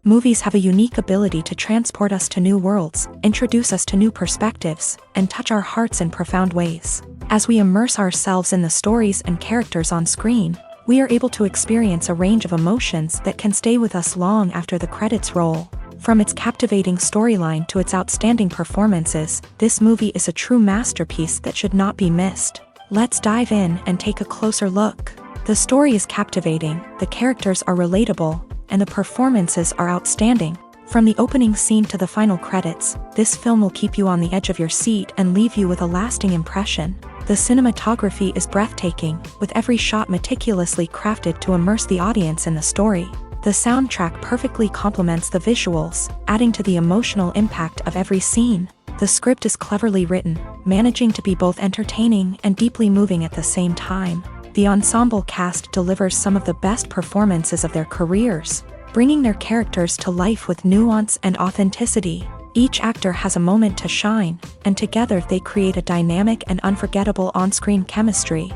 Movies have a unique ability to transport us to new worlds, introduce us to new perspectives, and touch our hearts in profound ways. As we immerse ourselves in the stories and characters on screen, we are able to experience a range of emotions that can stay with us long after the credits roll. From its captivating storyline to its outstanding performances, this movie is a true masterpiece that should not be missed. Let's dive in and take a closer look. The story is captivating, the characters are relatable, and the performances are outstanding. From the opening scene to the final credits, this film will keep you on the edge of your seat and leave you with a lasting impression. The cinematography is breathtaking, with every shot meticulously crafted to immerse the audience in the story. The soundtrack perfectly complements the visuals, adding to the emotional impact of every scene. The script is cleverly written, managing to be both entertaining and deeply moving at the same time. The ensemble cast delivers some of the best performances of their careers, bringing their characters to life with nuance and authenticity. Each actor has a moment to shine, and together they create a dynamic and unforgettable on-screen chemistry.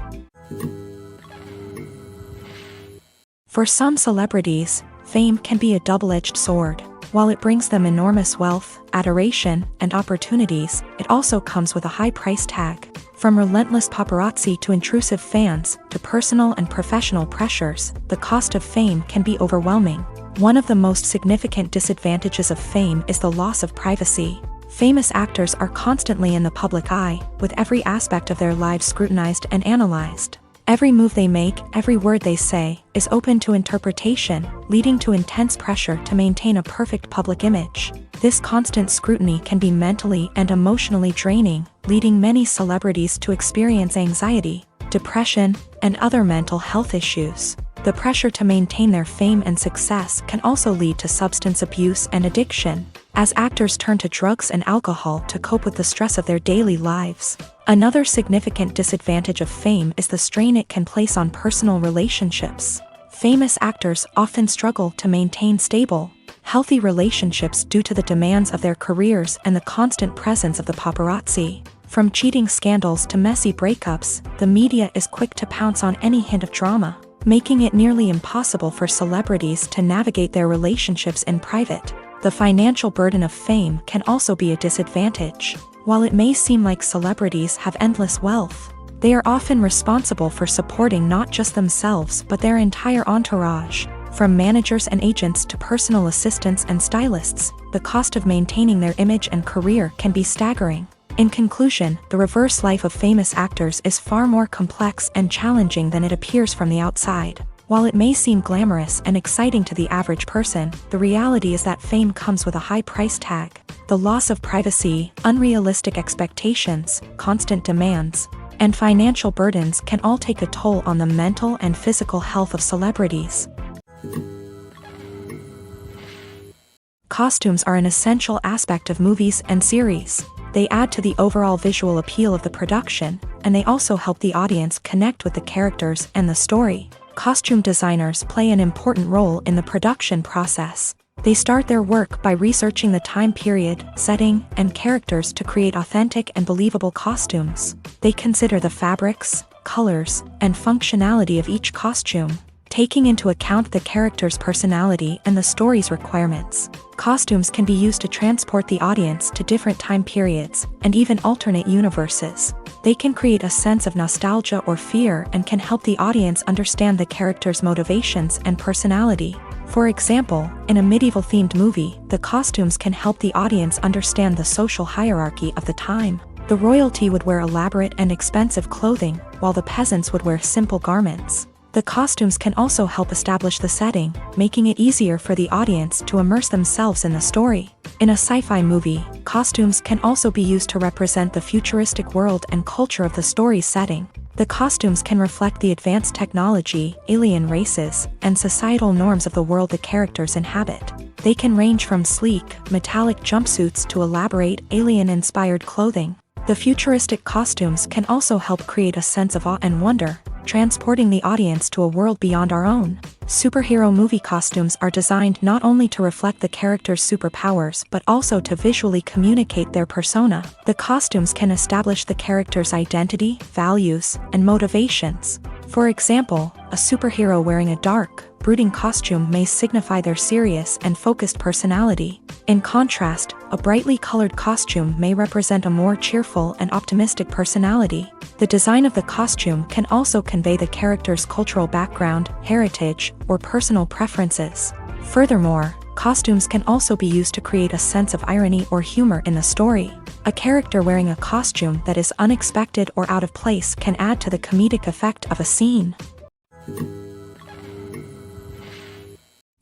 For some celebrities, fame can be a double-edged sword. While it brings them enormous wealth, adoration, and opportunities, it also comes with a high price tag. From relentless paparazzi to intrusive fans, to personal and professional pressures, the cost of fame can be overwhelming. One of the most significant disadvantages of fame is the loss of privacy. Famous actors are constantly in the public eye, with every aspect of their lives scrutinized and analyzed. Every move they make, every word they say, is open to interpretation, leading to intense pressure to maintain a perfect public image. This constant scrutiny can be mentally and emotionally draining, leading many celebrities to experience anxiety, depression, and other mental health issues. The pressure to maintain their fame and success can also lead to substance abuse and addiction, as actors turn to drugs and alcohol to cope with the stress of their daily lives. Another significant disadvantage of fame is the strain it can place on personal relationships. Famous actors often struggle to maintain stable, healthy relationships due to the demands of their careers and the constant presence of the paparazzi. From cheating scandals to messy breakups, the media is quick to pounce on any hint of drama, making it nearly impossible for celebrities to navigate their relationships in private. The financial burden of fame can also be a disadvantage. While it may seem like celebrities have endless wealth, they are often responsible for supporting not just themselves but their entire entourage. From managers and agents to personal assistants and stylists, the cost of maintaining their image and career can be staggering. In conclusion, the reverse life of famous actors is far more complex and challenging than it appears from the outside. While it may seem glamorous and exciting to the average person, the reality is that fame comes with a high price tag. The loss of privacy, unrealistic expectations, constant demands, and financial burdens can all take a toll on the mental and physical health of celebrities. Costumes are an essential aspect of movies and series. They add to the overall visual appeal of the production, and they also help the audience connect with the characters and the story. Costume designers play an important role in the production process. They start their work by researching the time period, setting, and characters to create authentic and believable costumes. They consider the fabrics, colors, and functionality of each costume, taking into account the character's personality and the story's requirements. Costumes can be used to transport the audience to different time periods, and even alternate universes. They can create a sense of nostalgia or fear and can help the audience understand the character's motivations and personality. For example, in a medieval-themed movie, the costumes can help the audience understand the social hierarchy of the time. The royalty would wear elaborate and expensive clothing, while the peasants would wear simple garments. The costumes can also help establish the setting, making it easier for the audience to immerse themselves in the story. In a sci-fi movie, costumes can also be used to represent the futuristic world and culture of the story's setting. The costumes can reflect the advanced technology, alien races, and societal norms of the world the characters inhabit. They can range from sleek, metallic jumpsuits to elaborate, alien-inspired clothing. The futuristic costumes can also help create a sense of awe and wonder, transporting the audience to a world beyond our own. Superhero movie costumes are designed not only to reflect the character's superpowers but also to visually communicate their persona. The costumes can establish the character's identity, values, and motivations, For example, a superhero wearing a dark, brooding costume may signify their serious and focused personality. In contrast, a brightly colored costume may represent a more cheerful and optimistic personality. The design of the costume can also convey the character's cultural background, heritage, or personal preferences. Furthermore, costumes can also be used to create a sense of irony or humor in the story. A character wearing a costume that is unexpected or out of place can add to the comedic effect of a scene.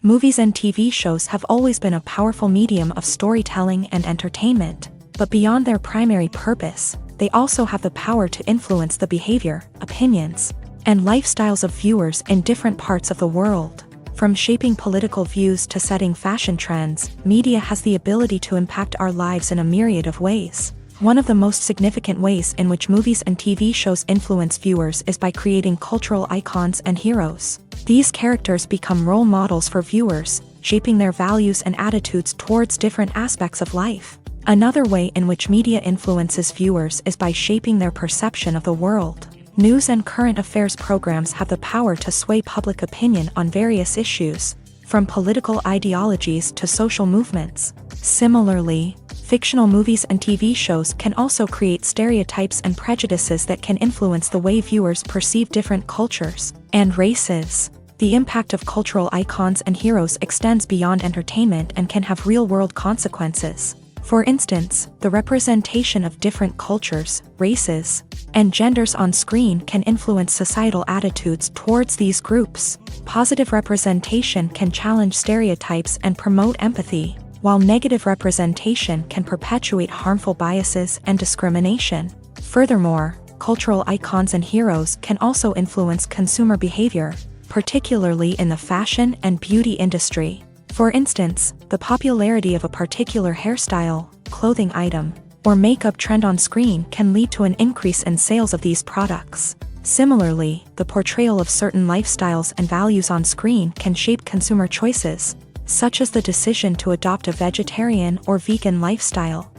Movies and TV shows have always been a powerful medium of storytelling and entertainment, but beyond their primary purpose, they also have the power to influence the behavior, opinions, and lifestyles of viewers in different parts of the world. From shaping political views to setting fashion trends, media has the ability to impact our lives in a myriad of ways. One of the most significant ways in which movies and TV shows influence viewers is by creating cultural icons and heroes. These characters become role models for viewers, shaping their values and attitudes towards different aspects of life. Another way in which media influences viewers is by shaping their perception of the world. News and current affairs programs have the power to sway public opinion on various issues, from political ideologies to social movements. Similarly, fictional movies and TV shows can also create stereotypes and prejudices that can influence the way viewers perceive different cultures and races. The impact of cultural icons and heroes extends beyond entertainment and can have real-world consequences. For instance, the representation of different cultures, races, and genders on screen can influence societal attitudes towards these groups. Positive representation can challenge stereotypes and promote empathy, while negative representation can perpetuate harmful biases and discrimination. Furthermore, cultural icons and heroes can also influence consumer behavior, particularly in the fashion and beauty industry. For instance, the popularity of a particular hairstyle, clothing item, or makeup trend on screen can lead to an increase in sales of these products. Similarly, the portrayal of certain lifestyles and values on screen can shape consumer choices, such as the decision to adopt a vegetarian or vegan lifestyle.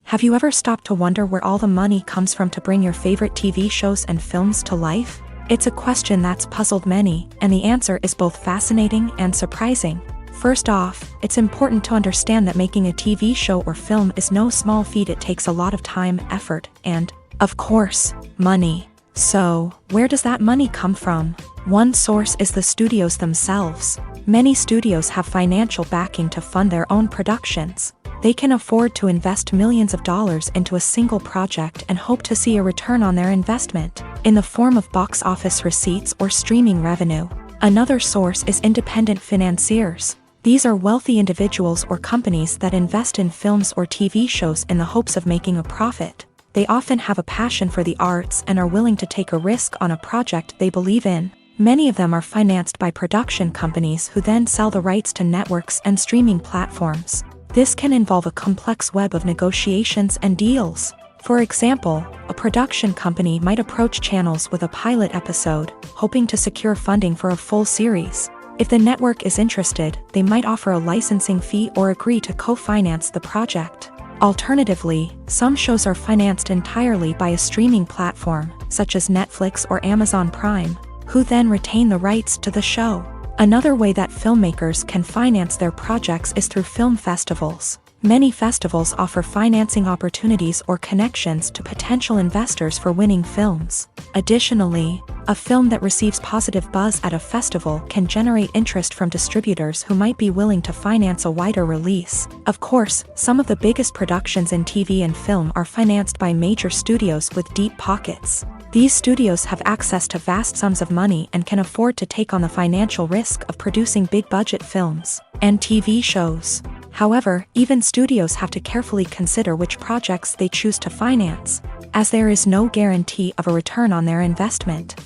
Have you ever stopped to wonder where all the money comes from to bring your favorite TV shows and films to life? It's a question that's puzzled many, and the answer is both fascinating and surprising. First off, it's important to understand that making a TV show or film is no small feat. It takes a lot of time, effort, and, of course, money. So, where does that money come from? One source is the studios themselves. Many studios have financial backing to fund their own productions. They can afford to invest millions of dollars into a single project and hope to see a return on their investment, in the form of box office receipts or streaming revenue. Another source is independent financiers. These are wealthy individuals or companies that invest in films or TV shows in the hopes of making a profit. They often have a passion for the arts and are willing to take a risk on a project they believe in. Many of them are financed by production companies who then sell the rights to networks and streaming platforms. This can involve a complex web of negotiations and deals. For example, a production company might approach channels with a pilot episode, hoping to secure funding for a full series. If the network is interested, they might offer a licensing fee or agree to co-finance the project. Alternatively, some shows are financed entirely by a streaming platform, such as Netflix or Amazon Prime, who then retain the rights to the show. Another way that filmmakers can finance their projects is through film festivals. Many festivals offer financing opportunities or connections to potential investors for winning films. Additionally, a film that receives positive buzz at a festival can generate interest from distributors who might be willing to finance a wider release. Of course, some of the biggest productions in TV and film are financed by major studios with deep pockets. These studios have access to vast sums of money and can afford to take on the financial risk of producing big-budget films and TV shows. However, even studios have to carefully consider which projects they choose to finance, as there is no guarantee of a return on their investment.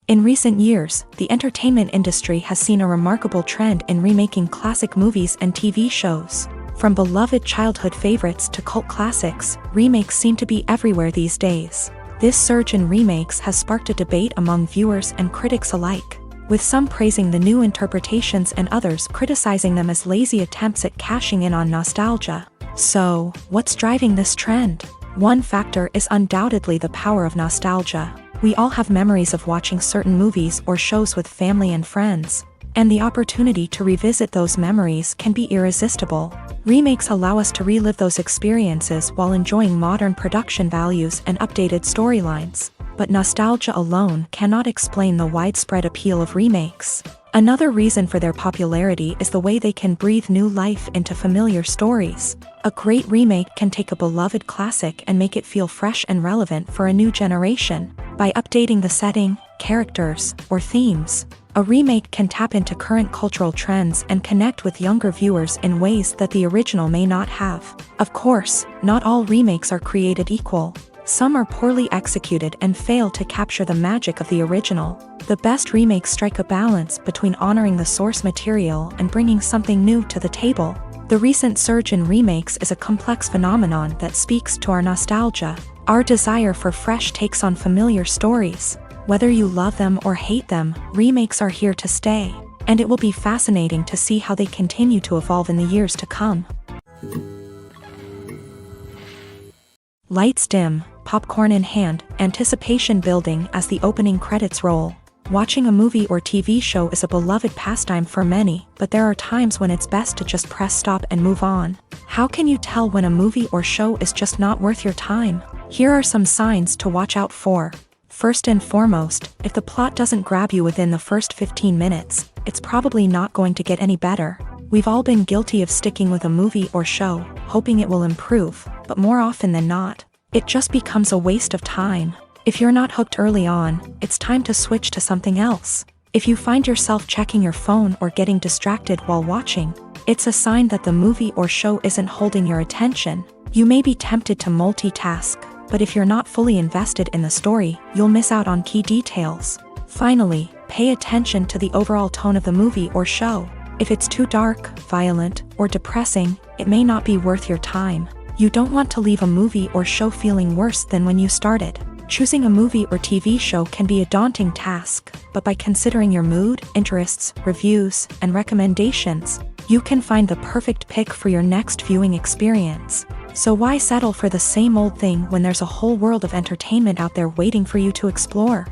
In recent years, the entertainment industry has seen a remarkable trend in remaking classic movies and TV shows. From beloved childhood favorites to cult classics, remakes seem to be everywhere these days. This surge in remakes has sparked a debate among viewers and critics alike, with some praising the new interpretations and others criticizing them as lazy attempts at cashing in on nostalgia. So, what's driving this trend? One factor is undoubtedly the power of nostalgia. We all have memories of watching certain movies or shows with family and friends, and the opportunity to revisit those memories can be irresistible. Remakes allow us to relive those experiences while enjoying modern production values and updated storylines. But nostalgia alone cannot explain the widespread appeal of remakes. Another reason for their popularity is the way they can breathe new life into familiar stories. A great remake can take a beloved classic and make it feel fresh and relevant for a new generation. By updating the setting, characters, or themes, a remake can tap into current cultural trends and connect with younger viewers in ways that the original may not have. Of course, not all remakes are created equal. Some are poorly executed and fail to capture the magic of the original. The best remakes strike a balance between honoring the source material and bringing something new to the table. The recent surge in remakes is a complex phenomenon that speaks to our nostalgia, our desire for fresh takes on familiar stories. Whether you love them or hate them, remakes are here to stay, and it will be fascinating to see how they continue to evolve in the years to come. Lights dim, popcorn in hand, anticipation building as the opening credits roll. Watching a movie or TV show is a beloved pastime for many, but there are times when it's best to just press stop and move on. How can you tell when a movie or show is just not worth your time? Here are some signs to watch out for. First and foremost, if the plot doesn't grab you within the first 15 minutes, it's probably not going to get any better. We've all been guilty of sticking with a movie or show, hoping it will improve, but more often than not, it just becomes a waste of time. If you're not hooked early on, it's time to switch to something else. If you find yourself checking your phone or getting distracted while watching, it's a sign that the movie or show isn't holding your attention. You may be tempted to multitask, but if you're not fully invested in the story, you'll miss out on key details. Finally, pay attention to the overall tone of the movie or show. If it's too dark, violent, or depressing, it may not be worth your time. You don't want to leave a movie or show feeling worse than when you started. Choosing a movie or TV show can be a daunting task, but by considering your mood, interests, reviews, and recommendations, you can find the perfect pick for your next viewing experience. So why settle for the same old thing when there's a whole world of entertainment out there waiting for you to explore?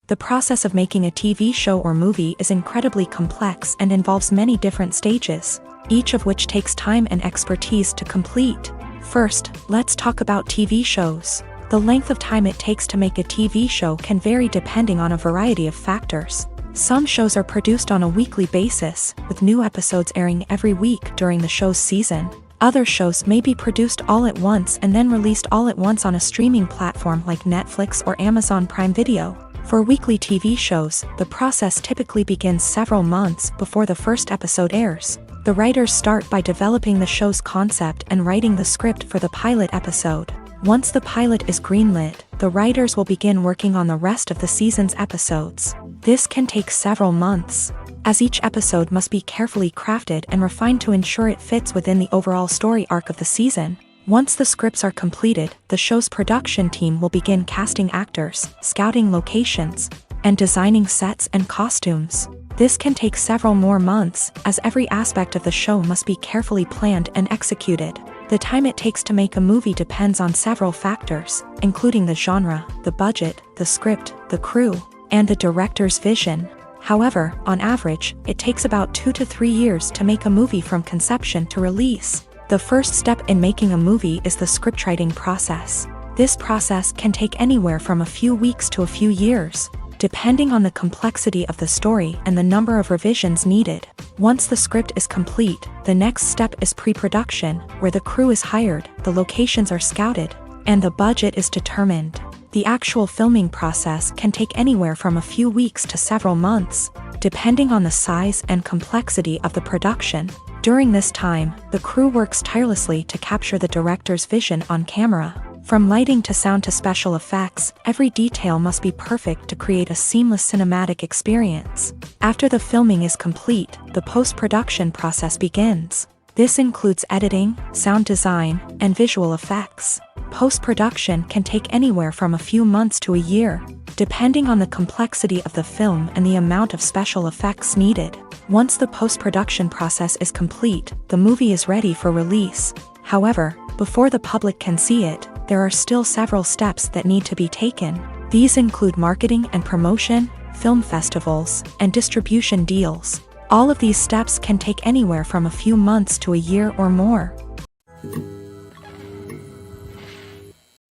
The process of making a TV show or movie is incredibly complex and involves many different stages, each of which takes time and expertise to complete. First, let's talk about TV shows. The length of time it takes to make a TV show can vary depending on a variety of factors. Some shows are produced on a weekly basis, with new episodes airing every week during the show's season. Other shows may be produced all at once and then released all at once on a streaming platform like Netflix or Amazon Prime Video. For weekly TV shows, the process typically begins several months before the first episode airs. The writers start by developing the show's concept and writing the script for the pilot episode. Once the pilot is greenlit, the writers will begin working on the rest of the season's episodes. This can take several months, as each episode must be carefully crafted and refined to ensure it fits within the overall story arc of the season. Once the scripts are completed, the show's production team will begin casting actors, scouting locations, and designing sets and costumes. This can take several more months, as every aspect of the show must be carefully planned and executed. The time it takes to make a movie depends on several factors, including the genre, the budget, the script, the crew, and the director's vision. However, on average, it takes about 2 to 3 years to make a movie from conception to release. The first step in making a movie is the scriptwriting process. This process can take anywhere from a few weeks to a few years, depending on the complexity of the story and the number of revisions needed. Once the script is complete, the next step is pre-production, where the crew is hired, the locations are scouted, and the budget is determined. The actual filming process can take anywhere from a few weeks to several months, depending on the size and complexity of the production. During this time, the crew works tirelessly to capture the director's vision on camera. From lighting to sound to special effects, every detail must be perfect to create a seamless cinematic experience. After the filming is complete, the post-production process begins. This includes editing, sound design, and visual effects. Post-production can take anywhere from a few months to a year, depending on the complexity of the film and the amount of special effects needed. Once the post-production process is complete, the movie is ready for release. However, before the public can see it, there are still several steps that need to be taken. These include marketing and promotion, film festivals, and distribution deals. All of these steps can take anywhere from a few months to a year or more.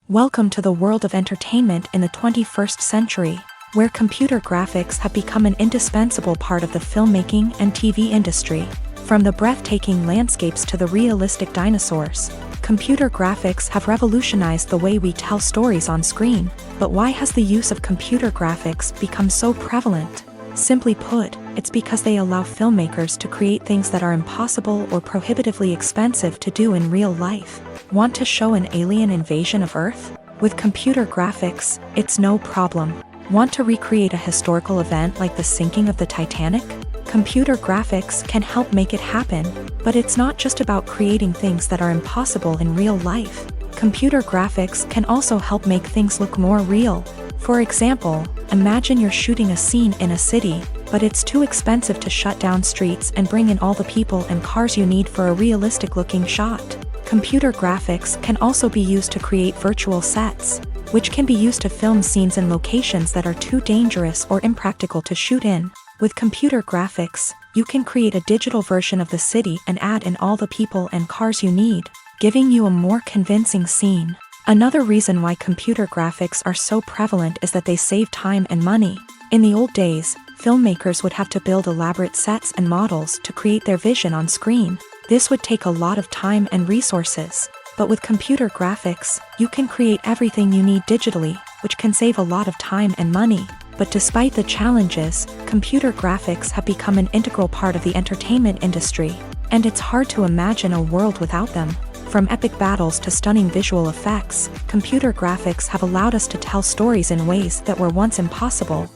Welcome to the world of entertainment in the 21st century, where computer graphics have become an indispensable part of the filmmaking and TV industry. From the breathtaking landscapes to the realistic dinosaurs, computer graphics have revolutionized the way we tell stories on screen. But why has the use of computer graphics become so prevalent? Simply put, it's because they allow filmmakers to create things that are impossible or prohibitively expensive to do in real life. Want to show an alien invasion of Earth? With computer graphics, it's no problem. Want to recreate a historical event like the sinking of the Titanic? Computer graphics can help make it happen, but it's not just about creating things that are impossible in real life. Computer graphics can also help make things look more real. For example, imagine you're shooting a scene in a city, but it's too expensive to shut down streets and bring in all the people and cars you need for a realistic-looking shot. Computer graphics can also be used to create virtual sets, which can be used to film scenes in locations that are too dangerous or impractical to shoot in. With computer graphics, you can create a digital version of the city and add in all the people and cars you need, giving you a more convincing scene. Another reason why computer graphics are so prevalent is that they save time and money. In the old days, filmmakers would have to build elaborate sets and models to create their vision on screen. This would take a lot of time and resources. But with computer graphics, you can create everything you need digitally, which can save a lot of time and money. But despite the challenges, computer graphics have become an integral part of the entertainment industry, and it's hard to imagine a world without them. From epic battles to stunning visual effects, computer graphics have allowed us to tell stories in ways that were once impossible.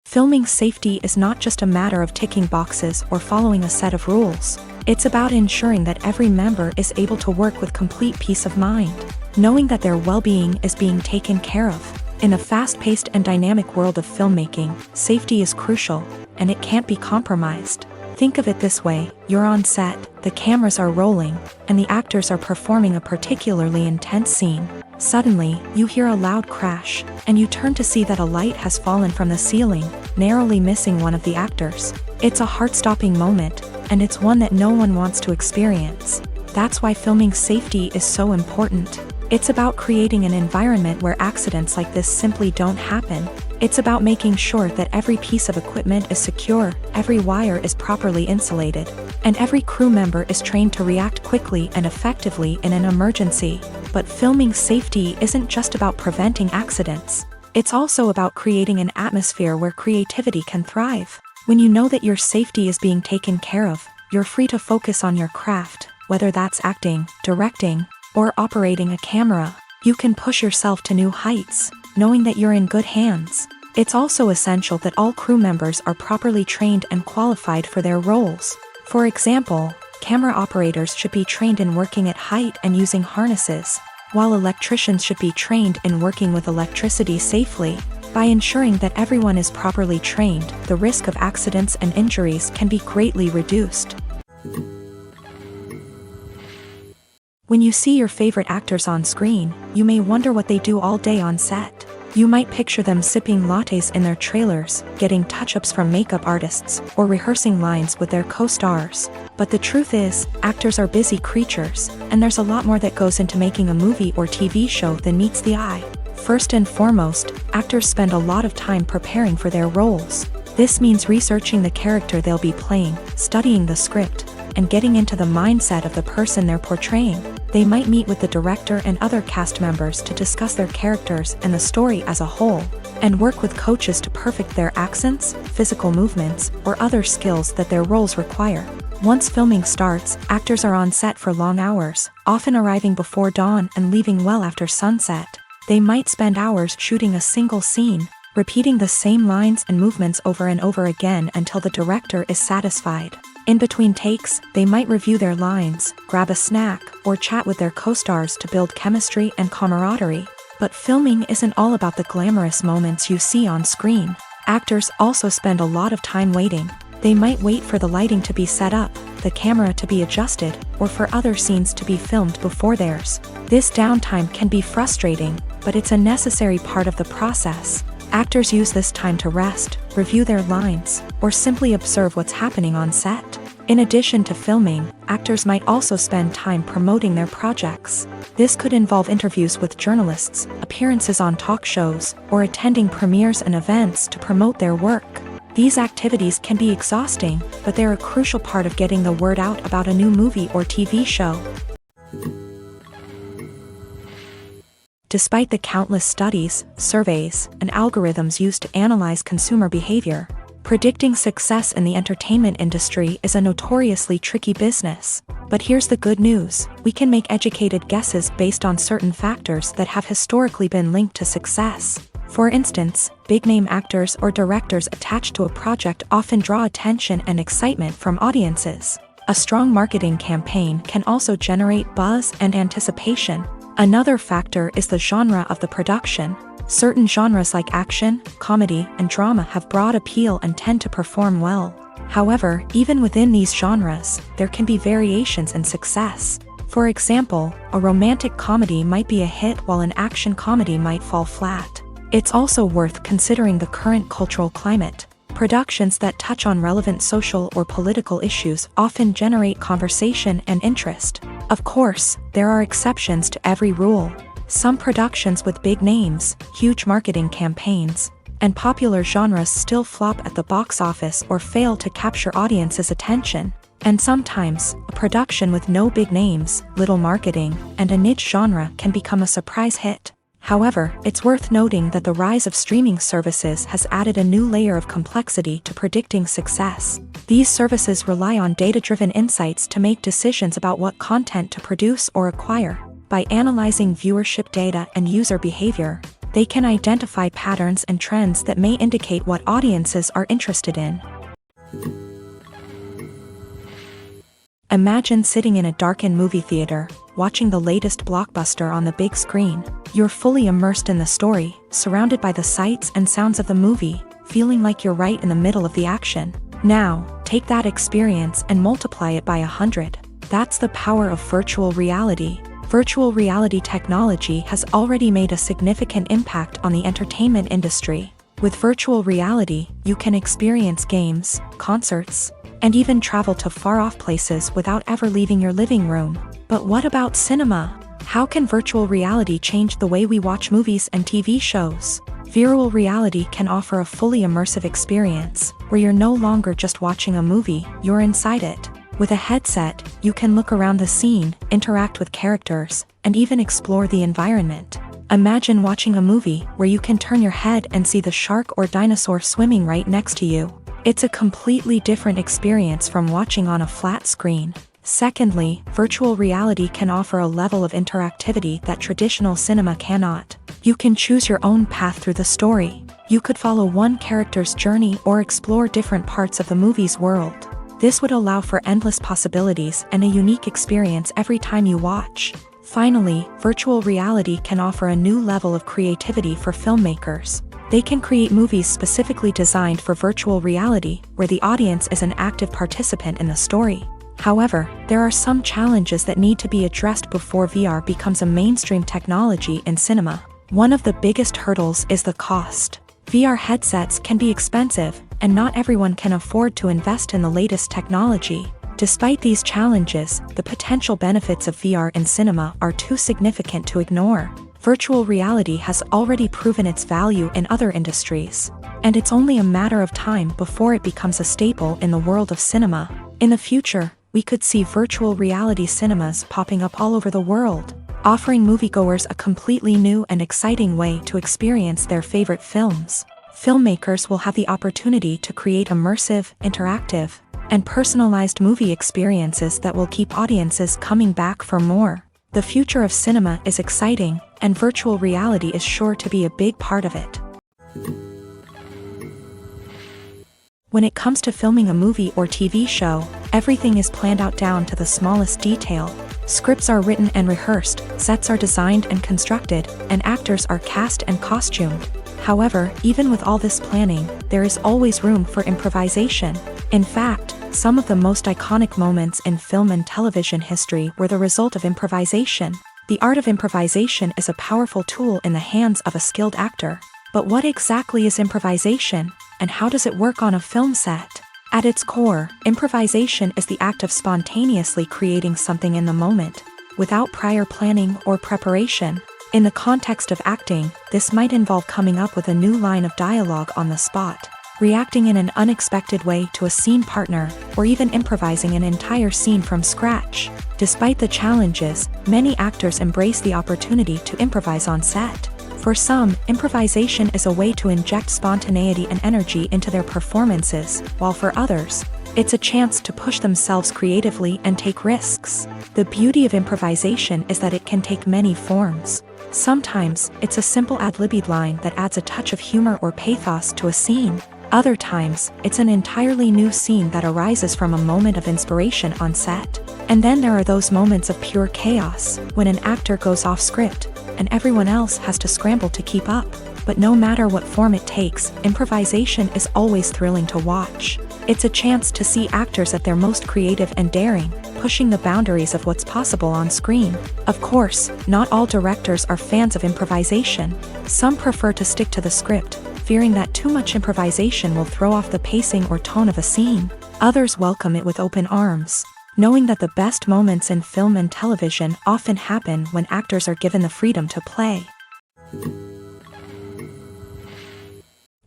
Filming safety is not just a matter of ticking boxes or following a set of rules. It's about ensuring that every member is able to work with complete peace of mind, knowing that their well-being is being taken care of. In a fast-paced and dynamic world of filmmaking, safety is crucial, and it can't be compromised. Think of it this way: you're on set, the cameras are rolling, and the actors are performing a particularly intense scene. Suddenly, you hear a loud crash, and you turn to see that a light has fallen from the ceiling, narrowly missing one of the actors. It's a heart-stopping moment, and it's one that no one wants to experience. That's why filming safety is so important. It's about creating an environment where accidents like this simply don't happen. It's about making sure that every piece of equipment is secure, every wire is properly insulated, and every crew member is trained to react quickly and effectively in an emergency. But filming safety isn't just about preventing accidents. It's also about creating an atmosphere where creativity can thrive. When you know that your safety is being taken care of, you're free to focus on your craft, whether that's acting, directing, or operating a camera. You can push yourself to new heights, knowing that you're in good hands. It's also essential that all crew members are properly trained and qualified for their roles. For example, camera operators should be trained in working at height and using harnesses, while electricians should be trained in working with electricity safely. By ensuring that everyone is properly trained, the risk of accidents and injuries can be greatly reduced. When you see your favorite actors on screen, you may wonder what they do all day on set. You might picture them sipping lattes in their trailers, getting touch-ups from makeup artists, or rehearsing lines with their co-stars. But the truth is, actors are busy creatures, and there's a lot more that goes into making a movie or TV show than meets the eye. First and foremost, actors spend a lot of time preparing for their roles. This means researching the character they'll be playing, studying the script, and getting into the mindset of the person they're portraying. They might meet with the director and other cast members to discuss their characters and the story as a whole, and work with coaches to perfect their accents, physical movements, or other skills that their roles require. Once filming starts, actors are on set for long hours, often arriving before dawn and leaving well after sunset. They might spend hours shooting a single scene, repeating the same lines and movements over and over again until the director is satisfied. In between takes, they might review their lines, grab a snack, or chat with their co-stars to build chemistry and camaraderie. But filming isn't all about the glamorous moments you see on screen. Actors also spend a lot of time waiting. They might wait for the lighting to be set up, the camera to be adjusted, or for other scenes to be filmed before theirs. This downtime can be frustrating, but it's a necessary part of the process. Actors use this time to rest, review their lines, or simply observe what's happening on set. In addition to filming, actors might also spend time promoting their projects. This could involve interviews with journalists, appearances on talk shows, or attending premieres and events to promote their work. These activities can be exhausting, but they're a crucial part of getting the word out about a new movie or TV show. Despite the countless studies, surveys, and algorithms used to analyze consumer behavior, predicting success in the entertainment industry is a notoriously tricky business. But here's the good news: we can make educated guesses based on certain factors that have historically been linked to success. For instance, big-name actors or directors attached to a project often draw attention and excitement from audiences. A strong marketing campaign can also generate buzz and anticipation. Another factor is the genre of the production. Certain genres like action, comedy, and drama have broad appeal and tend to perform well. However, even within these genres, there can be variations in success. For example, a romantic comedy might be a hit while an action comedy might fall flat. It's also worth considering the current cultural climate. Productions that touch on relevant social or political issues often generate conversation and interest. Of course, there are exceptions to every rule. Some productions with big names, huge marketing campaigns, and popular genres still flop at the box office or fail to capture audiences' attention. And sometimes, a production with no big names, little marketing, and a niche genre can become a surprise hit. However, it's worth noting that the rise of streaming services has added a new layer of complexity to predicting success. These services rely on data-driven insights to make decisions about what content to produce or acquire. By analyzing viewership data and user behavior, they can identify patterns and trends that may indicate what audiences are interested in. Imagine sitting in a darkened movie theater, watching the latest blockbuster on the big screen. You're fully immersed in the story, surrounded by the sights and sounds of the movie, feeling like you're right in the middle of the action. Now, take that experience and multiply it by 100. That's the power of virtual reality. Virtual reality technology has already made a significant impact on the entertainment industry. With virtual reality, you can experience games, concerts, and even travel to far-off places without ever leaving your living room. But what about cinema? How can virtual reality change the way we watch movies and TV shows? Virtual reality can offer a fully immersive experience, where you're no longer just watching a movie, you're inside it. With a headset, you can look around the scene, interact with characters, and even explore the environment. Imagine watching a movie where you can turn your head and see the shark or dinosaur swimming right next to you. It's a completely different experience from watching on a flat screen. Secondly, virtual reality can offer a level of interactivity that traditional cinema cannot. You can choose your own path through the story. You could follow one character's journey or explore different parts of the movie's world. This would allow for endless possibilities and a unique experience every time you watch. Finally, virtual reality can offer a new level of creativity for filmmakers. They can create movies specifically designed for virtual reality, where the audience is an active participant in the story. However, there are some challenges that need to be addressed before VR becomes a mainstream technology in cinema. One of the biggest hurdles is the cost. VR headsets can be expensive, and not everyone can afford to invest in the latest technology. Despite these challenges, the potential benefits of VR in cinema are too significant to ignore. Virtual reality has already proven its value in other industries, and it's only a matter of time before it becomes a staple in the world of cinema. In the future, we could see virtual reality cinemas popping up all over the world, offering moviegoers a completely new and exciting way to experience their favorite films. Filmmakers will have the opportunity to create immersive, interactive, and personalized movie experiences that will keep audiences coming back for more. The future of cinema is exciting, and virtual reality is sure to be a big part of it. When it comes to filming a movie or TV show, everything is planned out down to the smallest detail. Scripts are written and rehearsed, sets are designed and constructed, and actors are cast and costumed. However, even with all this planning, there is always room for improvisation. In fact, some of the most iconic moments in film and television history were the result of improvisation. The art of improvisation is a powerful tool in the hands of a skilled actor. But what exactly is improvisation, and how does it work on a film set? At its core, improvisation is the act of spontaneously creating something in the moment, without prior planning or preparation. In the context of acting, this might involve coming up with a new line of dialogue on the spot, reacting in an unexpected way to a scene partner, or even improvising an entire scene from scratch. Despite the challenges, many actors embrace the opportunity to improvise on set. For some, improvisation is a way to inject spontaneity and energy into their performances, while for others, it's a chance to push themselves creatively and take risks. The beauty of improvisation is that it can take many forms. Sometimes, it's a simple ad-libbed line that adds a touch of humor or pathos to a scene. Other times, it's an entirely new scene that arises from a moment of inspiration on set. And then there are those moments of pure chaos, when an actor goes off script, and everyone else has to scramble to keep up. But no matter what form it takes, improvisation is always thrilling to watch. It's a chance to see actors at their most creative and daring, pushing the boundaries of what's possible on screen. Of course, not all directors are fans of improvisation. Some prefer to stick to the script, fearing that too much improvisation will throw off the pacing or tone of a scene. Others welcome it with open arms, knowing that the best moments in film and television often happen when actors are given the freedom to play.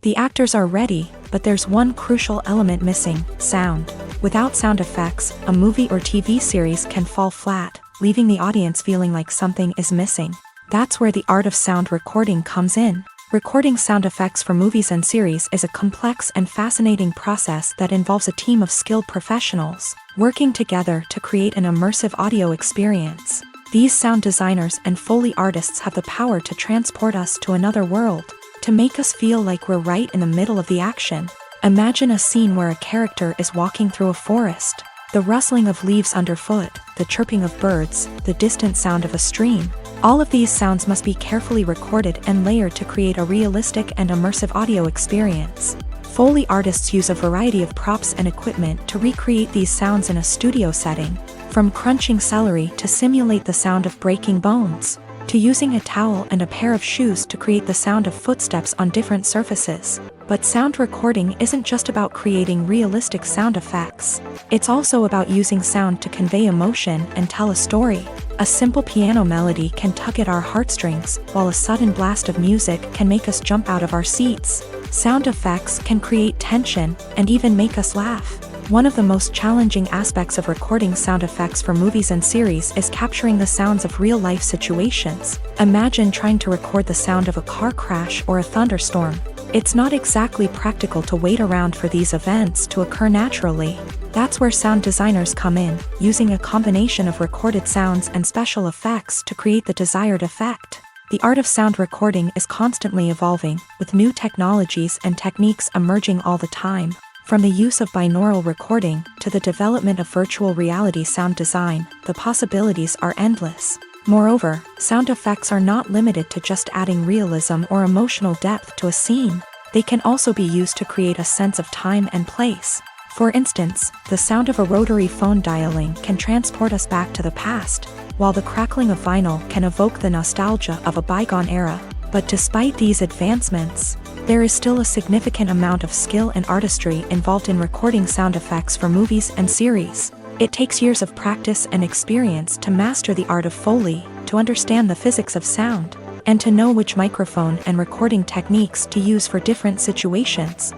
The actors are ready, but there's one crucial element missing: sound. Without sound effects, a movie or TV series can fall flat, leaving the audience feeling like something is missing. That's where the art of sound recording comes in. Recording sound effects for movies and series is a complex and fascinating process that involves a team of skilled professionals working together to create an immersive audio experience. These sound designers and Foley artists have the power to transport us to another world, to make us feel like we're right in the middle of the action. Imagine a scene where a character is walking through a forest. The rustling of leaves underfoot, the chirping of birds, the distant sound of a stream. All of these sounds must be carefully recorded and layered to create a realistic and immersive audio experience. Foley artists use a variety of props and equipment to recreate these sounds in a studio setting, from crunching celery to simulate the sound of breaking bones, to using a towel and a pair of shoes to create the sound of footsteps on different surfaces. But sound recording isn't just about creating realistic sound effects. It's also about using sound to convey emotion and tell a story. A simple piano melody can tug at our heartstrings, while a sudden blast of music can make us jump out of our seats. Sound effects can create tension and even make us laugh. One of the most challenging aspects of recording sound effects for movies and series is capturing the sounds of real-life situations. Imagine trying to record the sound of a car crash or a thunderstorm. It's not exactly practical to wait around for these events to occur naturally. That's where sound designers come in, using a combination of recorded sounds and special effects to create the desired effect. The art of sound recording is constantly evolving, with new technologies and techniques emerging all the time. From the use of binaural recording to the development of virtual reality sound design, the possibilities are endless. Moreover, sound effects are not limited to just adding realism or emotional depth to a scene. They can also be used to create a sense of time and place. For instance, the sound of a rotary phone dialing can transport us back to the past, while the crackling of vinyl can evoke the nostalgia of a bygone era. But despite these advancements, there is still a significant amount of skill and artistry involved in recording sound effects for movies and series. It takes years of practice and experience to master the art of Foley, to understand the physics of sound, and to know which microphone and recording techniques to use for different situations.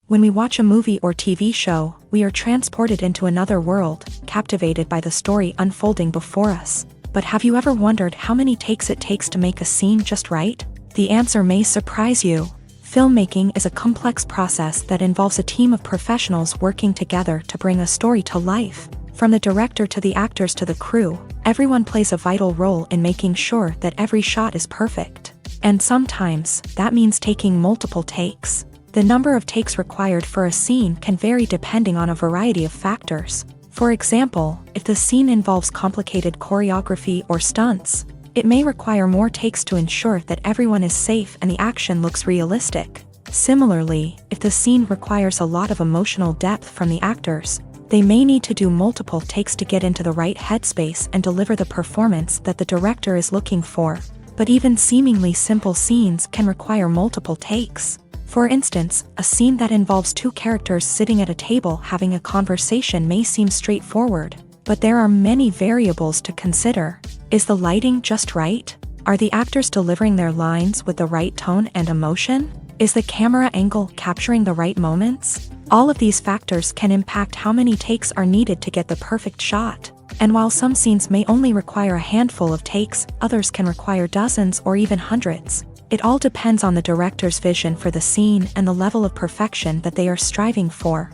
When we watch a movie or TV show, we are transported into another world, captivated by the story unfolding before us. But have you ever wondered how many takes it takes to make a scene just right? The answer may surprise you. Filmmaking is a complex process that involves a team of professionals working together to bring a story to life. From the director to the actors to the crew, everyone plays a vital role in making sure that every shot is perfect. And sometimes, that means taking multiple takes. The number of takes required for a scene can vary depending on a variety of factors. For example, if the scene involves complicated choreography or stunts, it may require more takes to ensure that everyone is safe and the action looks realistic. Similarly, if the scene requires a lot of emotional depth from the actors, they may need to do multiple takes to get into the right headspace and deliver the performance that the director is looking for. But even seemingly simple scenes can require multiple takes. For instance, a scene that involves two characters sitting at a table having a conversation may seem straightforward, but there are many variables to consider. Is the lighting just right? Are the actors delivering their lines with the right tone and emotion? Is the camera angle capturing the right moments? All of these factors can impact how many takes are needed to get the perfect shot. And while some scenes may only require a handful of takes, others can require dozens or even hundreds. It all depends on the director's vision for the scene and the level of perfection that they are striving for.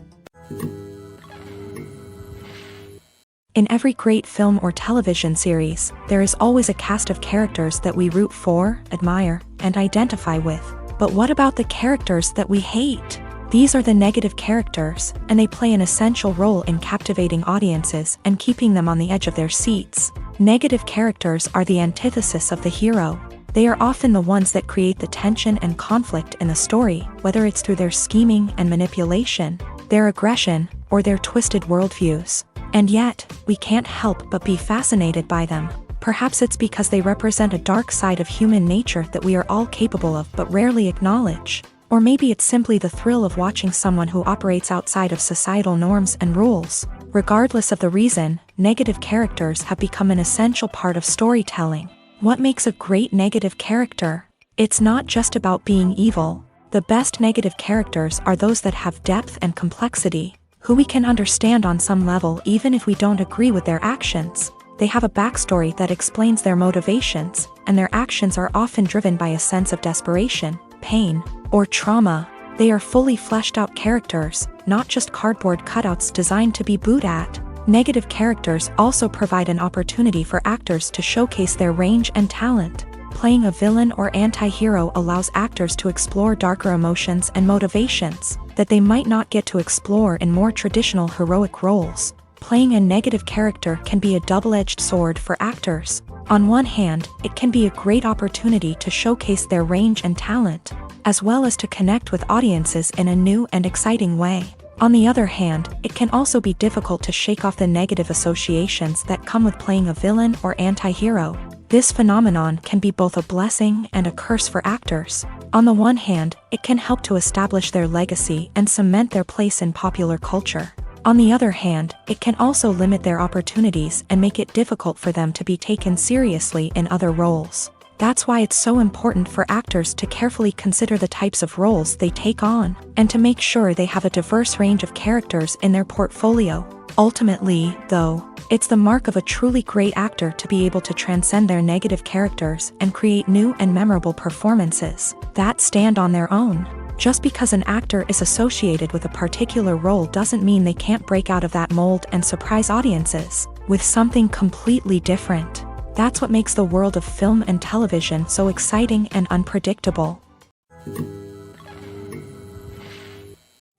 In every great film or television series, there is always a cast of characters that we root for, admire, and identify with. But what about the characters that we hate? These are the negative characters, and they play an essential role in captivating audiences and keeping them on the edge of their seats. Negative characters are the antithesis of the hero. They are often the ones that create the tension and conflict in the story, whether it's through their scheming and manipulation, their aggression, or their twisted worldviews. And yet, we can't help but be fascinated by them. Perhaps it's because they represent a dark side of human nature that we are all capable of but rarely acknowledge. Or maybe it's simply the thrill of watching someone who operates outside of societal norms and rules. Regardless of the reason, negative characters have become an essential part of storytelling. What makes a great negative character? It's not just about being evil. The best negative characters are those that have depth and complexity, who we can understand on some level even if we don't agree with their actions. They have a backstory that explains their motivations, and their actions are often driven by a sense of desperation, pain, or trauma. They are fully fleshed out characters, not just cardboard cutouts designed to be booed at. Negative characters also provide an opportunity for actors to showcase their range and talent. Playing a villain or anti-hero allows actors to explore darker emotions and motivations that they might not get to explore in more traditional heroic roles. Playing a negative character can be a double-edged sword for actors. On one hand, it can be a great opportunity to showcase their range and talent, as well as to connect with audiences in a new and exciting way. On the other hand, it can also be difficult to shake off the negative associations that come with playing a villain or anti-hero. This phenomenon can be both a blessing and a curse for actors. On the one hand, it can help to establish their legacy and cement their place in popular culture. On the other hand, it can also limit their opportunities and make it difficult for them to be taken seriously in other roles. That's why it's so important for actors to carefully consider the types of roles they take on, and to make sure they have a diverse range of characters in their portfolio. Ultimately, though, it's the mark of a truly great actor to be able to transcend their negative characters and create new and memorable performances that stand on their own. Just because an actor is associated with a particular role doesn't mean they can't break out of that mold and surprise audiences with something completely different. That's what makes the world of film and television so exciting and unpredictable.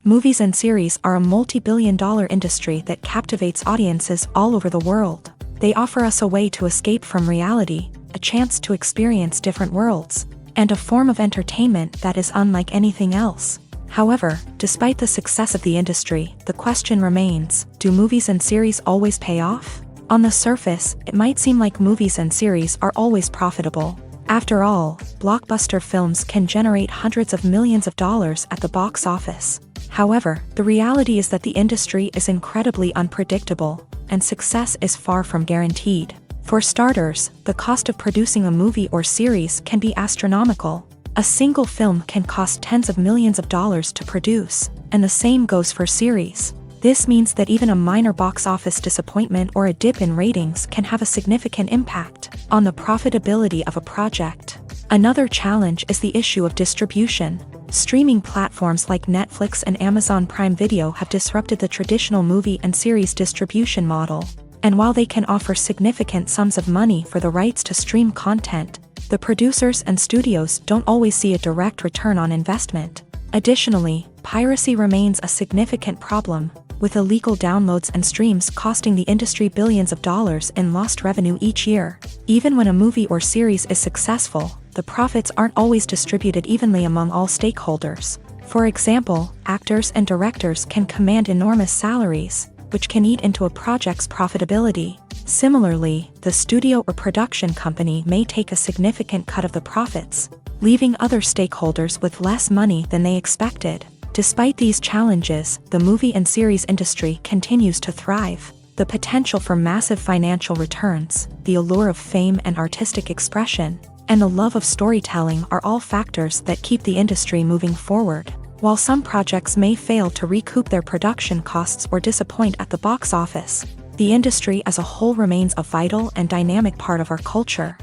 Movies and series are a multi-billion-dollar industry that captivates audiences all over the world. They offer us a way to escape from reality, a chance to experience different worlds, and a form of entertainment that is unlike anything else. However, despite the success of the industry, the question remains, do movies and series always pay off? On the surface, it might seem like movies and series are always profitable. After all, blockbuster films can generate hundreds of millions of dollars at the box office. However, the reality is that the industry is incredibly unpredictable, and success is far from guaranteed. For starters, the cost of producing a movie or series can be astronomical. A single film can cost tens of millions of dollars to produce, and the same goes for series. This means that even a minor box office disappointment or a dip in ratings can have a significant impact on the profitability of a project. Another challenge is the issue of distribution. Streaming platforms like Netflix and Amazon Prime Video have disrupted the traditional movie and series distribution model. And while they can offer significant sums of money for the rights to stream content, The producers and studios don't always see a direct return on investment. Additionally, piracy remains a significant problem, with illegal downloads and streams costing the industry billions of dollars in lost revenue each year. Even when a movie or series is successful, the profits aren't always distributed evenly among all stakeholders. For example, actors and directors can command enormous salaries, which can eat into a project's profitability. Similarly, the studio or production company may take a significant cut of the profits, leaving other stakeholders with less money than they expected. Despite these challenges, the movie and series industry continues to thrive. The potential for massive financial returns, the allure of fame and artistic expression, and the love of storytelling are all factors that keep the industry moving forward. While some projects may fail to recoup their production costs or disappoint at the box office, the industry as a whole remains a vital and dynamic part of our culture.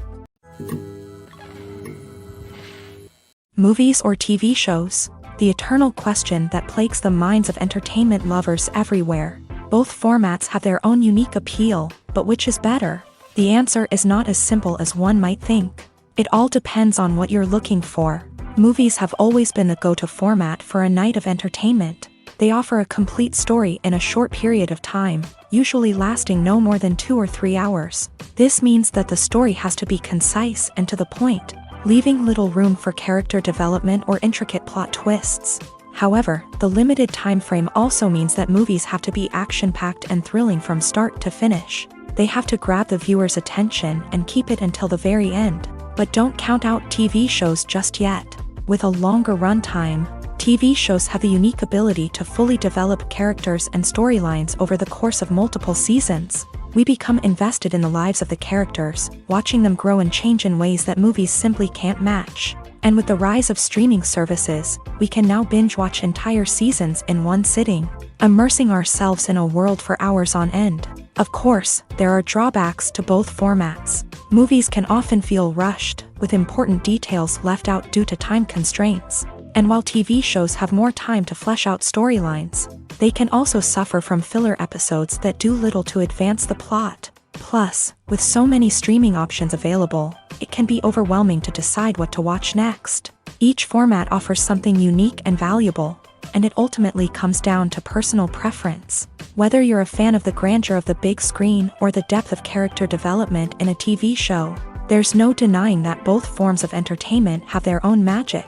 Movies or TV shows? The eternal question that plagues the minds of entertainment lovers everywhere. Both formats have their own unique appeal, but which is better? The answer is not as simple as one might think. It all depends on what you're looking for. Movies have always been the go-to format for a night of entertainment. They offer a complete story in a short period of time, usually lasting no more than 2 or 3 hours. This means that the story has to be concise and to the point, leaving little room for character development or intricate plot twists. However, the limited time frame also means that movies have to be action-packed and thrilling from start to finish. They have to grab the viewer's attention and keep it until the very end. But don't count out TV shows just yet. With a longer runtime, TV shows have the unique ability to fully develop characters and storylines over the course of multiple seasons. We become invested in the lives of the characters, watching them grow and change in ways that movies simply can't match. And with the rise of streaming services, we can now binge-watch entire seasons in one sitting, immersing ourselves in a world for hours on end. Of course, there are drawbacks to both formats. Movies can often feel rushed, with important details left out due to time constraints. And while TV shows have more time to flesh out storylines, they can also suffer from filler episodes that do little to advance the plot. Plus, with so many streaming options available, it can be overwhelming to decide what to watch next. Each format offers something unique and valuable, and it ultimately comes down to personal preference. Whether you're a fan of the grandeur of the big screen or the depth of character development in a TV show, there's no denying that both forms of entertainment have their own magic.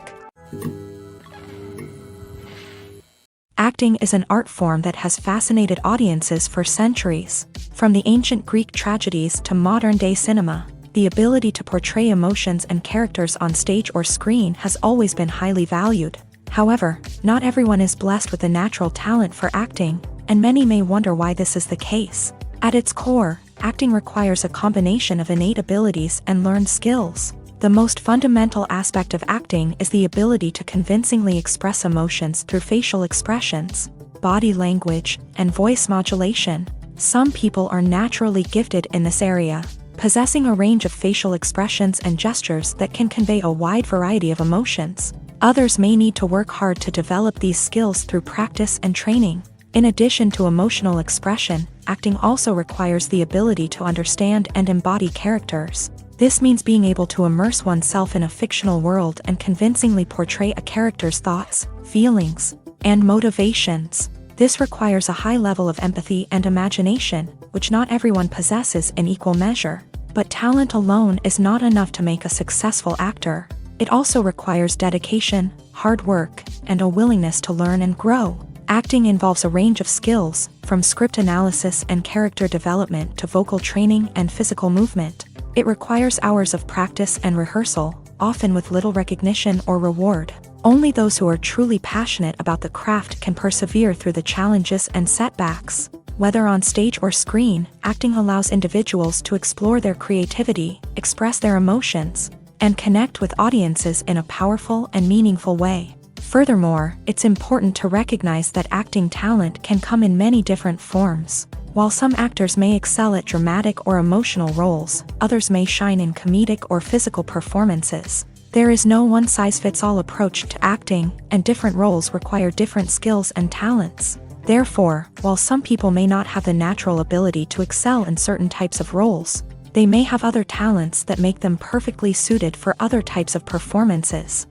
Acting is an art form that has fascinated audiences for centuries. From the ancient Greek tragedies to modern-day cinema, the ability to portray emotions and characters on stage or screen has always been highly valued. However, not everyone is blessed with a natural talent for acting, and many may wonder why this is the case. At its core, acting requires a combination of innate abilities and learned skills. The most fundamental aspect of acting is the ability to convincingly express emotions through facial expressions, body language, and voice modulation. Some people are naturally gifted in this area, possessing a range of facial expressions and gestures that can convey a wide variety of emotions. Others may need to work hard to develop these skills through practice and training. In addition to emotional expression, acting also requires the ability to understand and embody characters. This means being able to immerse oneself in a fictional world and convincingly portray a character's thoughts, feelings, and motivations. This requires a high level of empathy and imagination, which not everyone possesses in equal measure. But talent alone is not enough to make a successful actor. It also requires dedication, hard work, and a willingness to learn and grow. Acting involves a range of skills, from script analysis and character development to vocal training and physical movement. It requires hours of practice and rehearsal, often with little recognition or reward. Only those who are truly passionate about the craft can persevere through the challenges and setbacks. Whether on stage or screen, acting allows individuals to explore their creativity, express their emotions, and connect with audiences in a powerful and meaningful way. Furthermore, it's important to recognize that acting talent can come in many different forms. While some actors may excel at dramatic or emotional roles, others may shine in comedic or physical performances. There is no one-size-fits-all approach to acting, and different roles require different skills and talents. Therefore, while some people may not have the natural ability to excel in certain types of roles, they may have other talents that make them perfectly suited for other types of performances.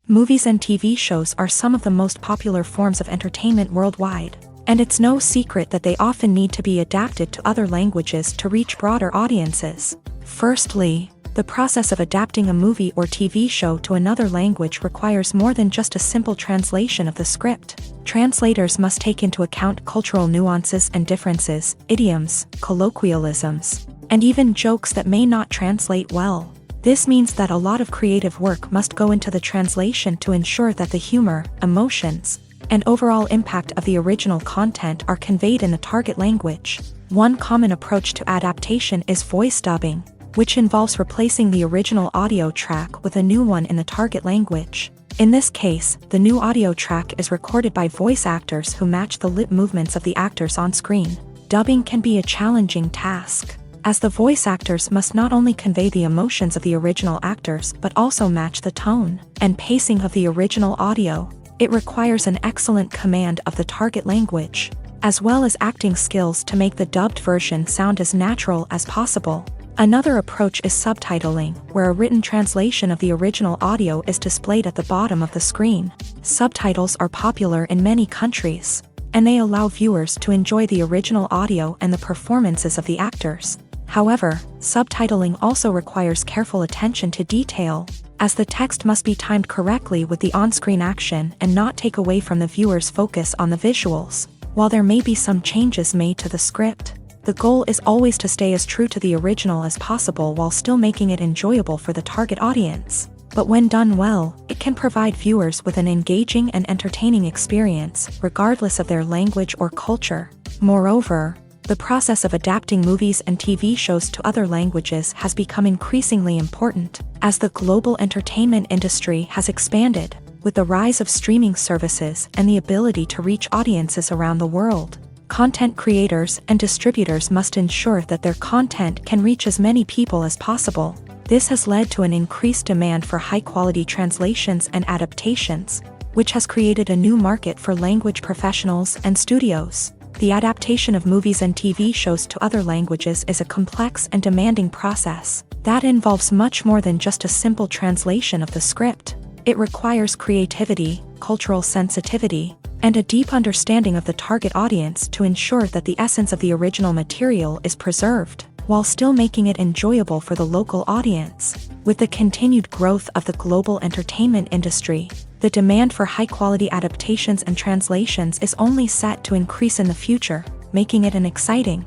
Movies and TV shows are some of the most popular forms of entertainment worldwide, and it's no secret that they often need to be adapted to other languages to reach broader audiences. Firstly, the process of adapting a movie or TV show to another language requires more than just a simple translation of the script. Translators must take into account cultural nuances and differences, idioms, colloquialisms, and even jokes that may not translate well. This means that a lot of creative work must go into the translation to ensure that the humor, emotions, and overall impact of the original content are conveyed in the target language. One common approach to adaptation is voice dubbing, which involves replacing the original audio track with a new one in the target language. In this case, the new audio track is recorded by voice actors who match the lip movements of the actors on screen. Dubbing can be a challenging task, as the voice actors must not only convey the emotions of the original actors but also match the tone and pacing of the original audio. It requires an excellent command of the target language, as well as acting skills to make the dubbed version sound as natural as possible. Another approach is subtitling, where a written translation of the original audio is displayed at the bottom of the screen. Subtitles are popular in many countries, and they allow viewers to enjoy the original audio and the performances of the actors. However, subtitling also requires careful attention to detail, as the text must be timed correctly with the on-screen action and not take away from the viewer's focus on the visuals. While there may be some changes made to the script, the goal is always to stay as true to the original as possible while still making it enjoyable for the target audience. But when done well, it can provide viewers with an engaging and entertaining experience, regardless of their language or culture. Moreover, the process of adapting movies and TV shows to other languages has become increasingly important, as the global entertainment industry has expanded, with the rise of streaming services and the ability to reach audiences around the world. Content creators and distributors must ensure that their content can reach as many people as possible. This has led to an increased demand for high-quality translations and adaptations, which has created a new market for language professionals and studios. The adaptation of movies and TV shows to other languages is a complex and demanding process that involves much more than just a simple translation of the script. It requires creativity, cultural sensitivity, and a deep understanding of the target audience to ensure that the essence of the original material is preserved, while still making it enjoyable for the local audience. With the continued growth of the global entertainment industry, the demand for high-quality adaptations and translations is only set to increase in the future, making it an exciting.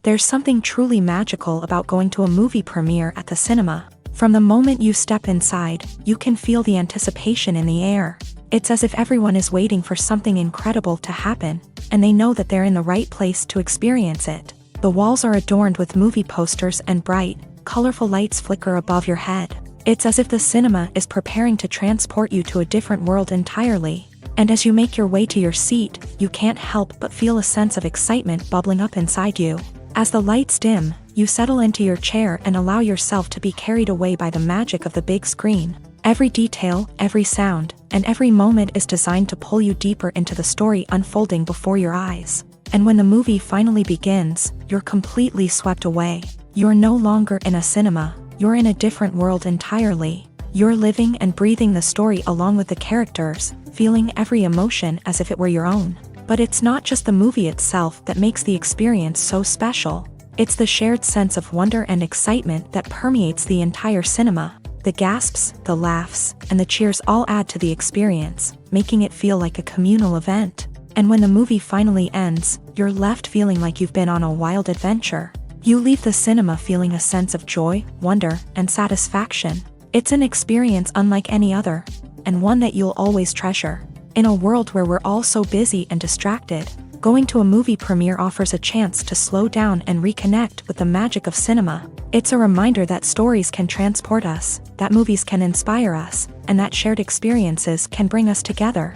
There's something truly magical about going to a movie premiere at the cinema. From the moment you step inside, you can feel the anticipation in the air. It's as if everyone is waiting for something incredible to happen, and they know that they're in the right place to experience it. The walls are adorned with movie posters and bright, colorful lights flicker above your head. It's as if the cinema is preparing to transport you to a different world entirely. And as you make your way to your seat, you can't help but feel a sense of excitement bubbling up inside you. As the lights dim, you settle into your chair and allow yourself to be carried away by the magic of the big screen. Every detail, every sound, and every moment is designed to pull you deeper into the story unfolding before your eyes. And when the movie finally begins, you're completely swept away. You're no longer in a cinema, you're in a different world entirely. You're living and breathing the story along with the characters, feeling every emotion as if it were your own. But it's not just the movie itself that makes the experience so special. It's the shared sense of wonder and excitement that permeates the entire cinema. The gasps, the laughs, and the cheers all add to the experience, making it feel like a communal event. And when the movie finally ends, you're left feeling like you've been on a wild adventure. You leave the cinema feeling a sense of joy, wonder, and satisfaction. It's an experience unlike any other, and one that you'll always treasure. In a world where we're all so busy and distracted, going to a movie premiere offers a chance to slow down and reconnect with the magic of cinema. It's a reminder that stories can transport us, that movies can inspire us, and that shared experiences can bring us together.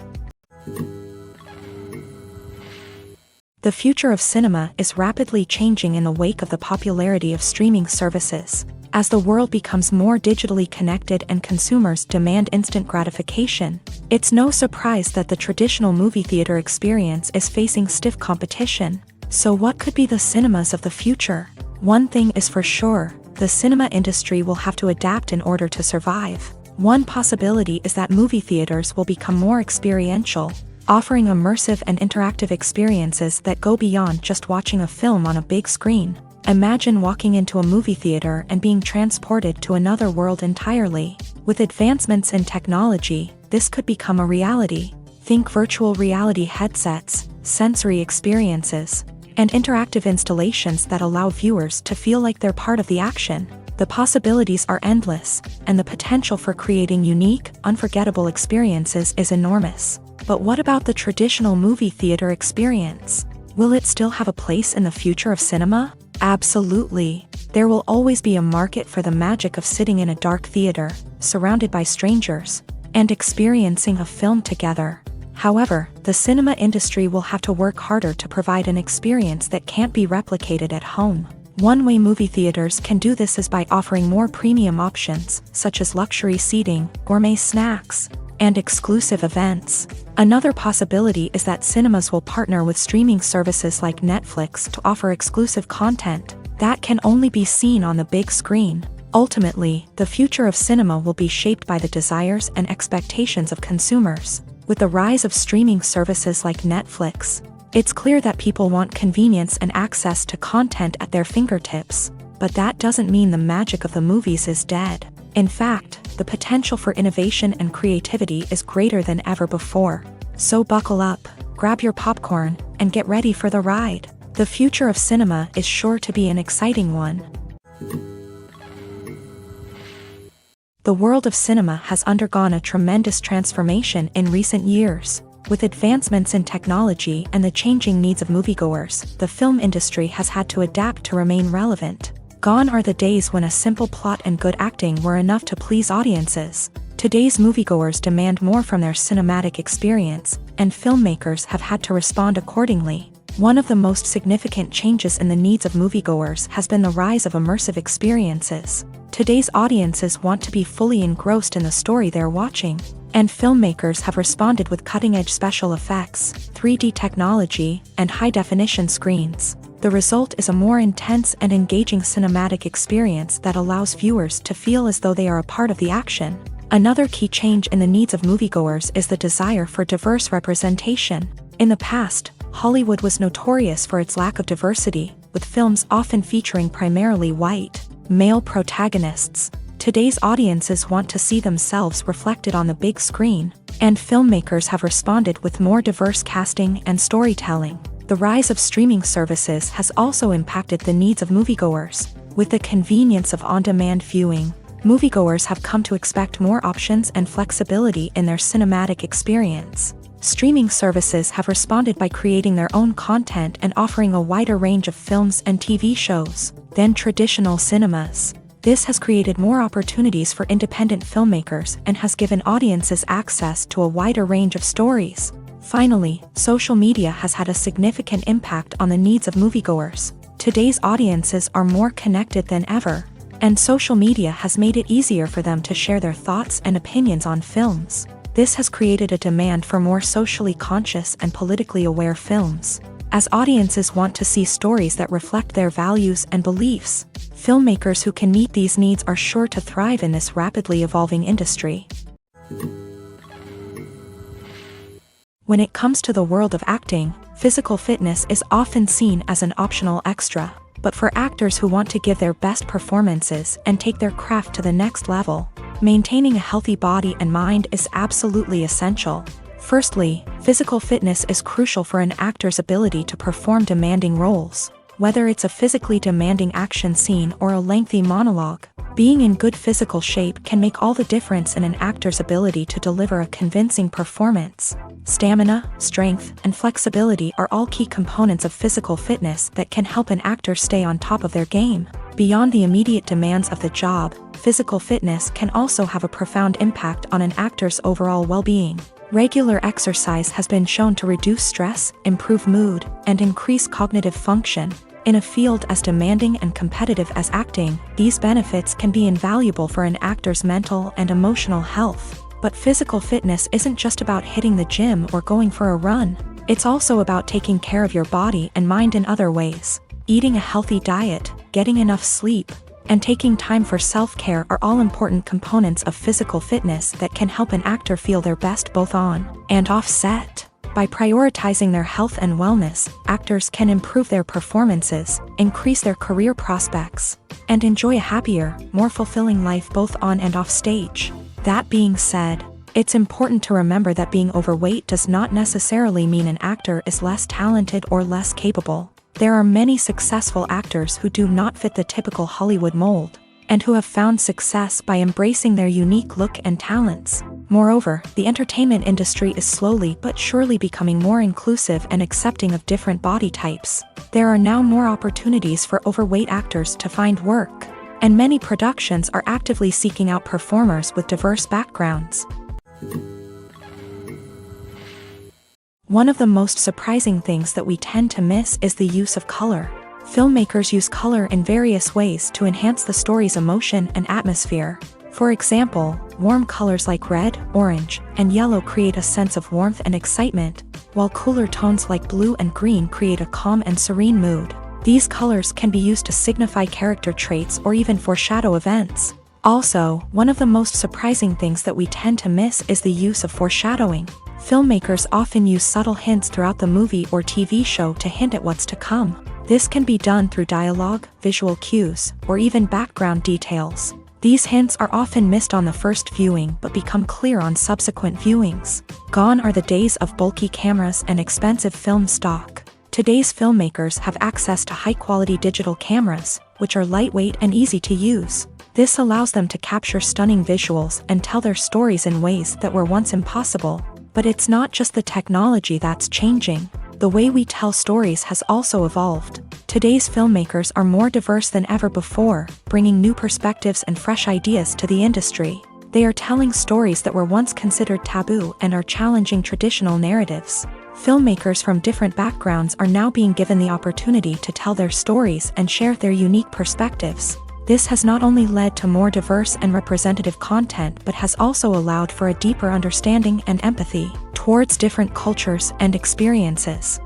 The future of cinema is rapidly changing in the wake of the popularity of streaming services. As the world becomes more digitally connected and consumers demand instant gratification, it's no surprise that the traditional movie theater experience is facing stiff competition. So what could be the cinemas of the future? One thing is for sure, the cinema industry will have to adapt in order to survive. One possibility is that movie theaters will become more experiential, offering immersive and interactive experiences that go beyond just watching a film on a big screen. Imagine walking into a movie theater and being transported to another world entirely. With advancements in technology, this could become a reality. Think virtual reality headsets, sensory experiences, and interactive installations that allow viewers to feel like they're part of the action. The possibilities are endless, and the potential for creating unique, unforgettable experiences is enormous. But what about the traditional movie theater experience? Will it still have a place in the future of cinema? Absolutely. There will always be a market for the magic of sitting in a dark theater, surrounded by strangers, and experiencing a film together. However, the cinema industry will have to work harder to provide an experience that can't be replicated at home. One way movie theaters can do this is by offering more premium options, such as luxury seating, gourmet snacks, and exclusive events. Another possibility is that cinemas will partner with streaming services like Netflix to offer exclusive content that can only be seen on the big screen. Ultimately, the future of cinema will be shaped by the desires and expectations of consumers. With the rise of streaming services like Netflix, it's clear that people want convenience and access to content at their fingertips. But that doesn't mean the magic of the movies is dead. In fact, the potential for innovation and creativity is greater than ever before. So buckle up, grab your popcorn, and get ready for the ride. The future of cinema is sure to be an exciting one. The world of cinema has undergone a tremendous transformation in recent years. With advancements in technology and the changing needs of moviegoers, the film industry has had to adapt to remain relevant. Gone are the days when a simple plot and good acting were enough to please audiences. Today's moviegoers demand more from their cinematic experience, and filmmakers have had to respond accordingly. One of the most significant changes in the needs of moviegoers has been the rise of immersive experiences. Today's audiences want to be fully engrossed in the story they're watching, and filmmakers have responded with cutting-edge special effects, 3D technology, and high-definition screens. The result is a more intense and engaging cinematic experience that allows viewers to feel as though they are a part of the action. Another key change in the needs of moviegoers is the desire for diverse representation. In the past, Hollywood was notorious for its lack of diversity, with films often featuring primarily white, male protagonists. Today's audiences want to see themselves reflected on the big screen, and filmmakers have responded with more diverse casting and storytelling. The rise of streaming services has also impacted the needs of moviegoers. With the convenience of on-demand viewing, moviegoers have come to expect more options and flexibility in their cinematic experience. Streaming services have responded by creating their own content and offering a wider range of films and TV shows than traditional cinemas. This has created more opportunities for independent filmmakers and has given audiences access to a wider range of stories. Finally, social media has had a significant impact on the needs of moviegoers. Today's audiences are more connected than ever, and social media has made it easier for them to share their thoughts and opinions on films. This has created a demand for more socially conscious and politically aware films. As audiences want to see stories that reflect their values and beliefs, filmmakers who can meet these needs are sure to thrive in this rapidly evolving industry. When it comes to the world of acting, physical fitness is often seen as an optional extra. But for actors who want to give their best performances and take their craft to the next level, maintaining a healthy body and mind is absolutely essential. Firstly, physical fitness is crucial for an actor's ability to perform demanding roles. Whether it's a physically demanding action scene or a lengthy monologue, being in good physical shape can make all the difference in an actor's ability to deliver a convincing performance. Stamina, strength, and flexibility are all key components of physical fitness that can help an actor stay on top of their game. Beyond the immediate demands of the job, physical fitness can also have a profound impact on an actor's overall well-being. Regular exercise has been shown to reduce stress, improve mood, and increase cognitive function. In a field as demanding and competitive as acting, these benefits can be invaluable for an actor's mental and emotional health. But physical fitness isn't just about hitting the gym or going for a run. It's also about taking care of your body and mind in other ways. Eating a healthy diet, getting enough sleep, and taking time for self-care are all important components of physical fitness that can help an actor feel their best both on and off set. By prioritizing their health and wellness, actors can improve their performances, increase their career prospects, and enjoy a happier, more fulfilling life both on and off stage. That being said, it's important to remember that being overweight does not necessarily mean an actor is less talented or less capable. There are many successful actors who do not fit the typical Hollywood mold, and who have found success by embracing their unique look and talents. Moreover, the entertainment industry is slowly but surely becoming more inclusive and accepting of different body types. There are now more opportunities for overweight actors to find work, and many productions are actively seeking out performers with diverse backgrounds. One of the most surprising things that we tend to miss is the use of color. Filmmakers use color in various ways to enhance the story's emotion and atmosphere. For example, warm colors like red, orange, and yellow create a sense of warmth and excitement, while cooler tones like blue and green create a calm and serene mood. These colors can be used to signify character traits or even foreshadow events. Also, one of the most surprising things that we tend to miss is the use of foreshadowing. Filmmakers often use subtle hints throughout the movie or TV show to hint at what's to come. This can be done through dialogue, visual cues, or even background details. These hints are often missed on the first viewing but become clear on subsequent viewings. Gone are the days of bulky cameras and expensive film stock. Today's filmmakers have access to high-quality digital cameras, which are lightweight and easy to use. This allows them to capture stunning visuals and tell their stories in ways that were once impossible. But it's not just the technology that's changing. The way we tell stories has also evolved. Today's filmmakers are more diverse than ever before, bringing new perspectives and fresh ideas to the industry. They are telling stories that were once considered taboo and are challenging traditional narratives. Filmmakers from different backgrounds are now being given the opportunity to tell their stories and share their unique perspectives. This has not only led to more diverse and representative content but has also allowed for a deeper understanding and empathy towards different cultures and experiences.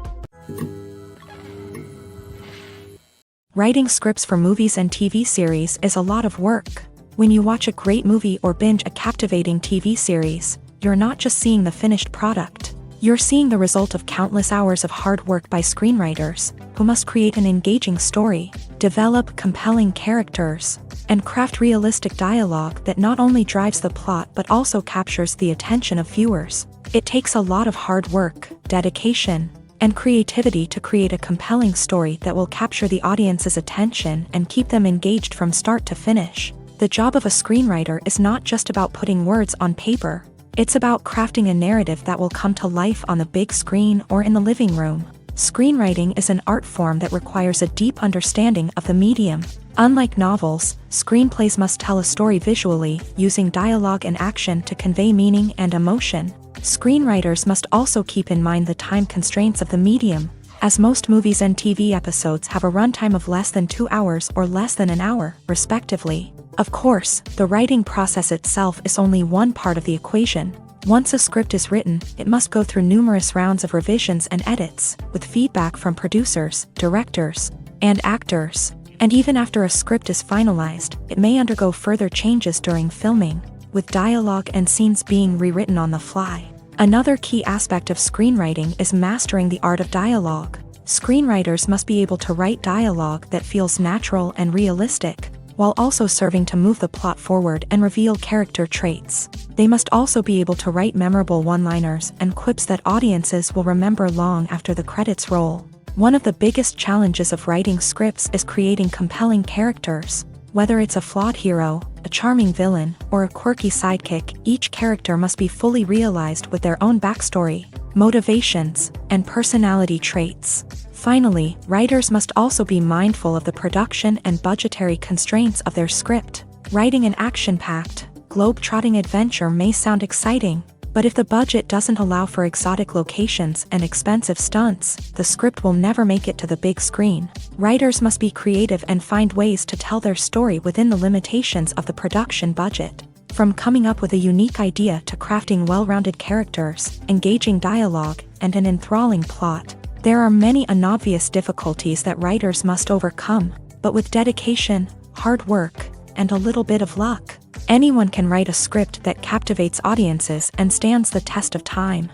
Writing scripts for movies and TV series is a lot of work. When you watch a great movie or binge a captivating TV series, you're not just seeing the finished product. You're seeing the result of countless hours of hard work by screenwriters, who must create an engaging story, develop compelling characters, and craft realistic dialogue that not only drives the plot but also captures the attention of viewers. It takes a lot of hard work, dedication, and creativity to create a compelling story that will capture the audience's attention and keep them engaged from start to finish. The job of a screenwriter is not just about putting words on paper. It's about crafting a narrative that will come to life on the big screen or in the living room. Screenwriting is an art form that requires a deep understanding of the medium. Unlike novels, screenplays must tell a story visually, using dialogue and action to convey meaning and emotion. Screenwriters must also keep in mind the time constraints of the medium, as most movies and TV episodes have a runtime of less than 2 hours or less than an hour, respectively. Of course, the writing process itself is only one part of the equation. Once a script is written, it must go through numerous rounds of revisions and edits, with feedback from producers, directors, and actors. And even after a script is finalized, it may undergo further changes during filming, with dialogue and scenes being rewritten on the fly. Another key aspect of screenwriting is mastering the art of dialogue. Screenwriters must be able to write dialogue that feels natural and realistic, while also serving to move the plot forward and reveal character traits. They must also be able to write memorable one-liners and quips that audiences will remember long after the credits roll. One of the biggest challenges of writing scripts is creating compelling characters. Whether it's a flawed hero, a charming villain, or a quirky sidekick, each character must be fully realized with their own backstory, motivations, and personality traits. Finally, writers must also be mindful of the production and budgetary constraints of their script. Writing an action-packed, globe-trotting adventure may sound exciting, But if the budget doesn't allow for exotic locations and expensive stunts, the script will never make it to the big screen. Writers must be creative and find ways to tell their story within the limitations of the production budget. From coming up with a unique idea to crafting well-rounded characters, engaging dialogue, and an enthralling plot, there are many unobvious difficulties that writers must overcome, but with dedication, hard work, and a little bit of luck, anyone can write a script that captivates audiences and stands the test of time.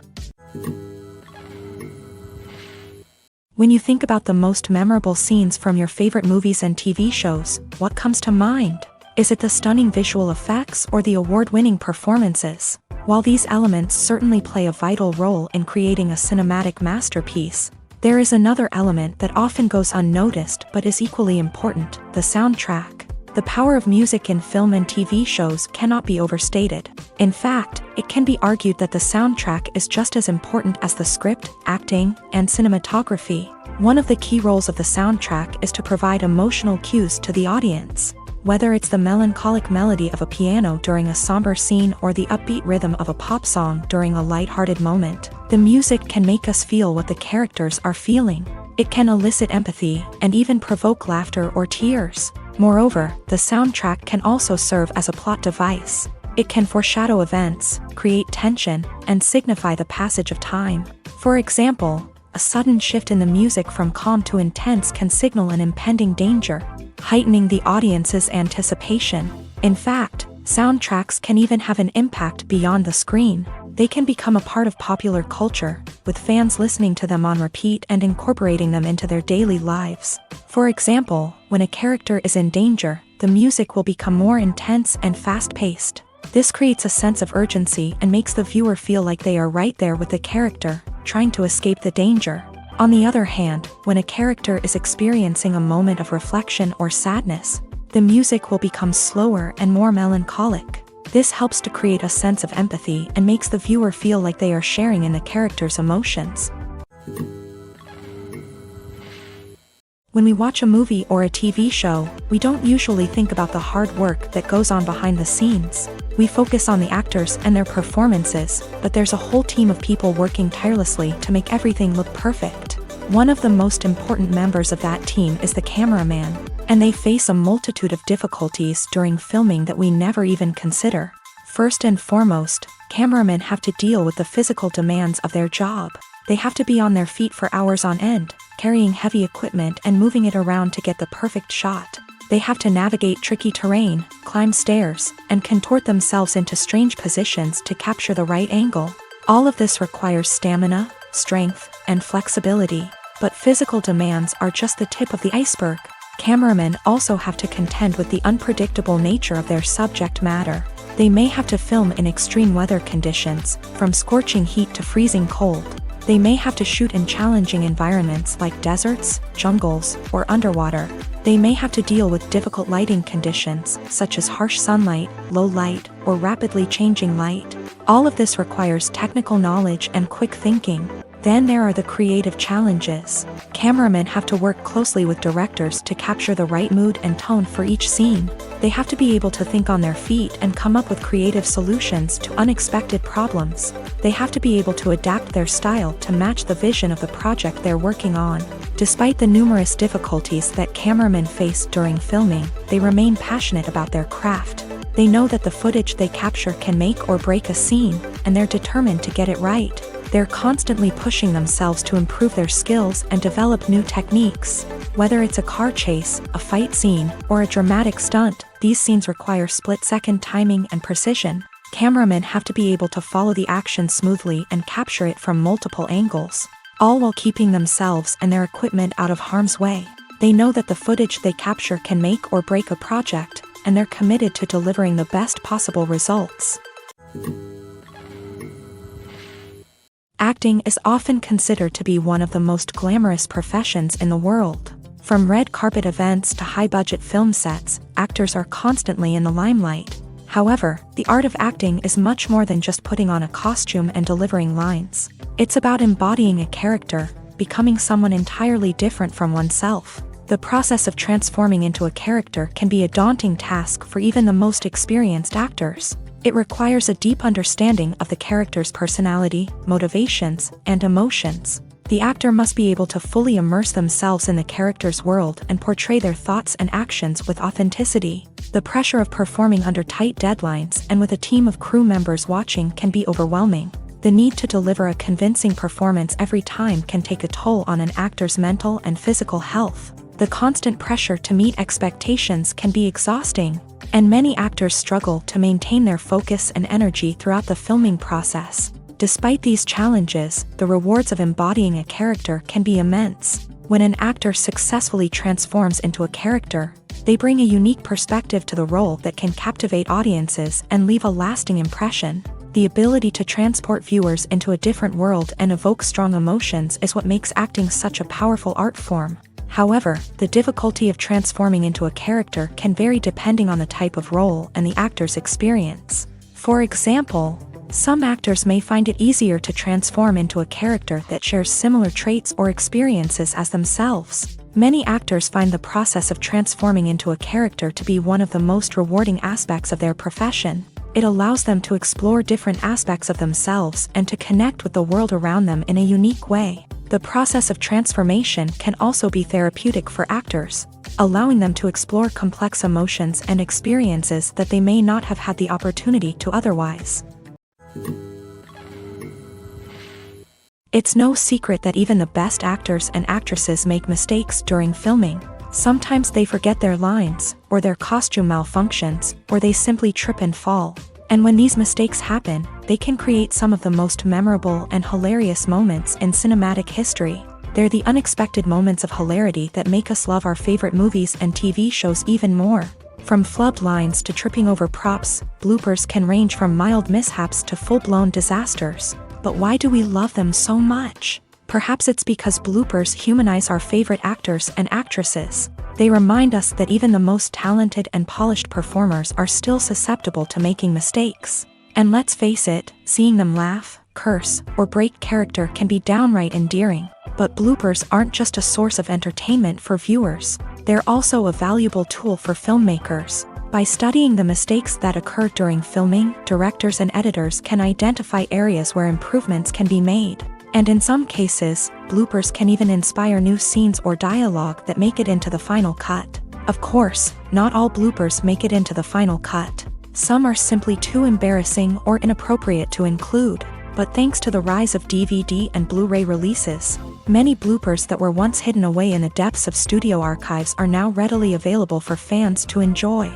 When you think about the most memorable scenes from your favorite movies and TV shows, what comes to mind? Is it the stunning visual effects or the award-winning performances? While these elements certainly play a vital role in creating a cinematic masterpiece, there is another element that often goes unnoticed but is equally important: the soundtrack. The power of music in film and TV shows cannot be overstated. In fact, it can be argued that the soundtrack is just as important as the script, acting, and cinematography. One of the key roles of the soundtrack is to provide emotional cues to the audience. Whether it's the melancholic melody of a piano during a somber scene or the upbeat rhythm of a pop song during a lighthearted moment, the music can make us feel what the characters are feeling. It can elicit empathy and even provoke laughter or tears. Moreover, the soundtrack can also serve as a plot device. It can foreshadow events, create tension, and signify the passage of time. For example, a sudden shift in the music from calm to intense can signal an impending danger, heightening the audience's anticipation. In fact, soundtracks can even have an impact beyond the screen. They can become a part of popular culture, with fans listening to them on repeat and incorporating them into their daily lives. For example, when a character is in danger, the music will become more intense and fast-paced. This creates a sense of urgency and makes the viewer feel like they are right there with the character, trying to escape the danger. On the other hand, when a character is experiencing a moment of reflection or sadness, the music will become slower and more melancholic. This helps to create a sense of empathy and makes the viewer feel like they are sharing in the character's emotions. When we watch a movie or a TV show, we don't usually think about the hard work that goes on behind the scenes. We focus on the actors and their performances, but there's a whole team of people working tirelessly to make everything look perfect. One of the most important members of that team is the cameraman, and they face a multitude of difficulties during filming that we never even consider. First and foremost, cameramen have to deal with the physical demands of their job. They have to be on their feet for hours on end, carrying heavy equipment and moving it around to get the perfect shot. They have to navigate tricky terrain, climb stairs, and contort themselves into strange positions to capture the right angle. All of this requires stamina, strength, and flexibility. But physical demands are just the tip of the iceberg. Cameramen also have to contend with the unpredictable nature of their subject matter. They may have to film in extreme weather conditions, from scorching heat to freezing cold. They may have to shoot in challenging environments like deserts, jungles, or underwater. They may have to deal with difficult lighting conditions, such as harsh sunlight, low light, or rapidly changing light. All of this requires technical knowledge and quick thinking. Then there are the creative challenges. Cameramen have to work closely with directors to capture the right mood and tone for each scene. They have to be able to think on their feet and come up with creative solutions to unexpected problems. They have to be able to adapt their style to match the vision of the project they're working on. Despite the numerous difficulties that cameramen face during filming, they remain passionate about their craft. They know that the footage they capture can make or break a scene, and they're determined to get it right. They're constantly pushing themselves to improve their skills and develop new techniques. Whether it's a car chase, a fight scene, or a dramatic stunt, these scenes require split-second timing and precision. Cameramen have to be able to follow the action smoothly and capture it from multiple angles, all while keeping themselves and their equipment out of harm's way. They know that the footage they capture can make or break a project, and they're committed to delivering the best possible results. Acting is often considered to be one of the most glamorous professions in the world. From red carpet events to high-budget film sets, actors are constantly in the limelight. However, the art of acting is much more than just putting on a costume and delivering lines. It's about embodying a character, becoming someone entirely different from oneself. The process of transforming into a character can be a daunting task for even the most experienced actors. It requires a deep understanding of the character's personality, motivations, and emotions. The actor must be able to fully immerse themselves in the character's world and portray their thoughts and actions with authenticity. The pressure of performing under tight deadlines and with a team of crew members watching can be overwhelming. The need to deliver a convincing performance every time can take a toll on an actor's mental and physical health. The constant pressure to meet expectations can be exhausting, and many actors struggle to maintain their focus and energy throughout the filming process. Despite these challenges, the rewards of embodying a character can be immense. When an actor successfully transforms into a character, they bring a unique perspective to the role that can captivate audiences and leave a lasting impression. The ability to transport viewers into a different world and evoke strong emotions is what makes acting such a powerful art form. However, the difficulty of transforming into a character can vary depending on the type of role and the actor's experience. For example, some actors may find it easier to transform into a character that shares similar traits or experiences as themselves. Many actors find the process of transforming into a character to be one of the most rewarding aspects of their profession. It allows them to explore different aspects of themselves and to connect with the world around them in a unique way. The process of transformation can also be therapeutic for actors, allowing them to explore complex emotions and experiences that they may not have had the opportunity to otherwise. It's no secret that even the best actors and actresses make mistakes during filming. Sometimes they forget their lines, or their costume malfunctions, or they simply trip and fall. And when these mistakes happen, they can create some of the most memorable and hilarious moments in cinematic history. They're the unexpected moments of hilarity that make us love our favorite movies and TV shows even more. From flubbed lines to tripping over props, bloopers can range from mild mishaps to full-blown disasters. But why do we love them so much? Perhaps it's because bloopers humanize our favorite actors and actresses. They remind us that even the most talented and polished performers are still susceptible to making mistakes. And let's face it, seeing them laugh, curse, or break character can be downright endearing. But bloopers aren't just a source of entertainment for viewers. They're also a valuable tool for filmmakers. By studying the mistakes that occur during filming, directors and editors can identify areas where improvements can be made. And in some cases, bloopers can even inspire new scenes or dialogue that make it into the final cut. Of course, not all bloopers make it into the final cut. Some are simply too embarrassing or inappropriate to include. But thanks to the rise of DVD and Blu-ray releases, many bloopers that were once hidden away in the depths of studio archives are now readily available for fans to enjoy.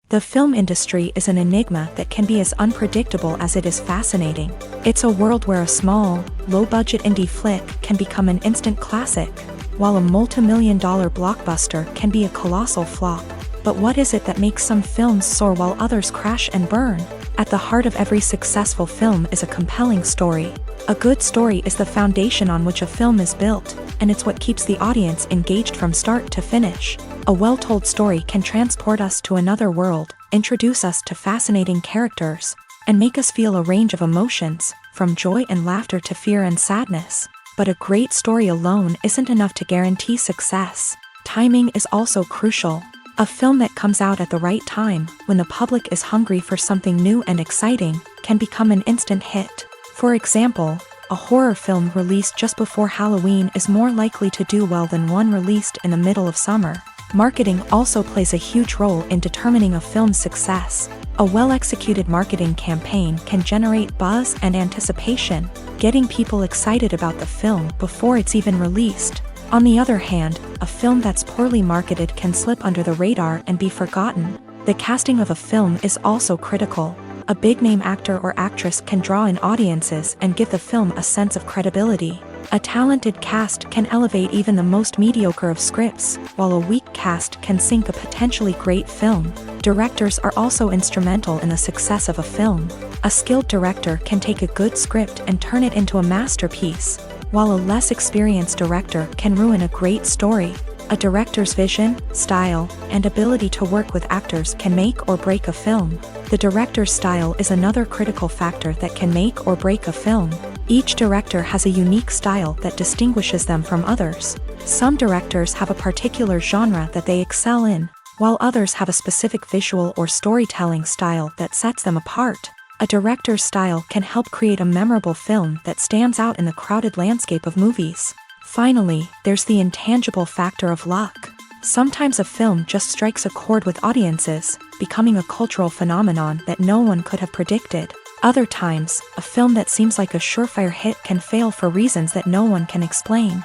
The film industry is an enigma that can be as unpredictable as it is fascinating. It's a world where a small, low-budget indie flick can become an instant classic, while a multi-million-dollar blockbuster can be a colossal flop. But what is it that makes some films soar while others crash and burn? At the heart of every successful film is a compelling story. A good story is the foundation on which a film is built, and it's what keeps the audience engaged from start to finish. A well-told story can transport us to another world, introduce us to fascinating characters, and make us feel a range of emotions, from joy and laughter to fear and sadness. But a great story alone isn't enough to guarantee success. Timing is also crucial. A film that comes out at the right time, when the public is hungry for something new and exciting, can become an instant hit. For example, a horror film released just before Halloween is more likely to do well than one released in the middle of summer. Marketing also plays a huge role in determining a film's success. A well-executed marketing campaign can generate buzz and anticipation, getting people excited about the film before it's even released. On the other hand, a film that's poorly marketed can slip under the radar and be forgotten. The casting of a film is also critical. A big-name actor or actress can draw in audiences and give the film a sense of credibility. A talented cast can elevate even the most mediocre of scripts, while a weak cast can sink a potentially great film. Directors are also instrumental in the success of a film. A skilled director can take a good script and turn it into a masterpiece, while a less experienced director can ruin a great story. A director's vision, style, and ability to work with actors can make or break a film. The director's style is another critical factor that can make or break a film. Each director has a unique style that distinguishes them from others. Some directors have a particular genre that they excel in, while others have a specific visual or storytelling style that sets them apart. A director's style can help create a memorable film that stands out in the crowded landscape of movies. Finally, there's the intangible factor of luck. Sometimes a film just strikes a chord with audiences, becoming a cultural phenomenon that no one could have predicted. Other times, a film that seems like a surefire hit can fail for reasons that no one can explain.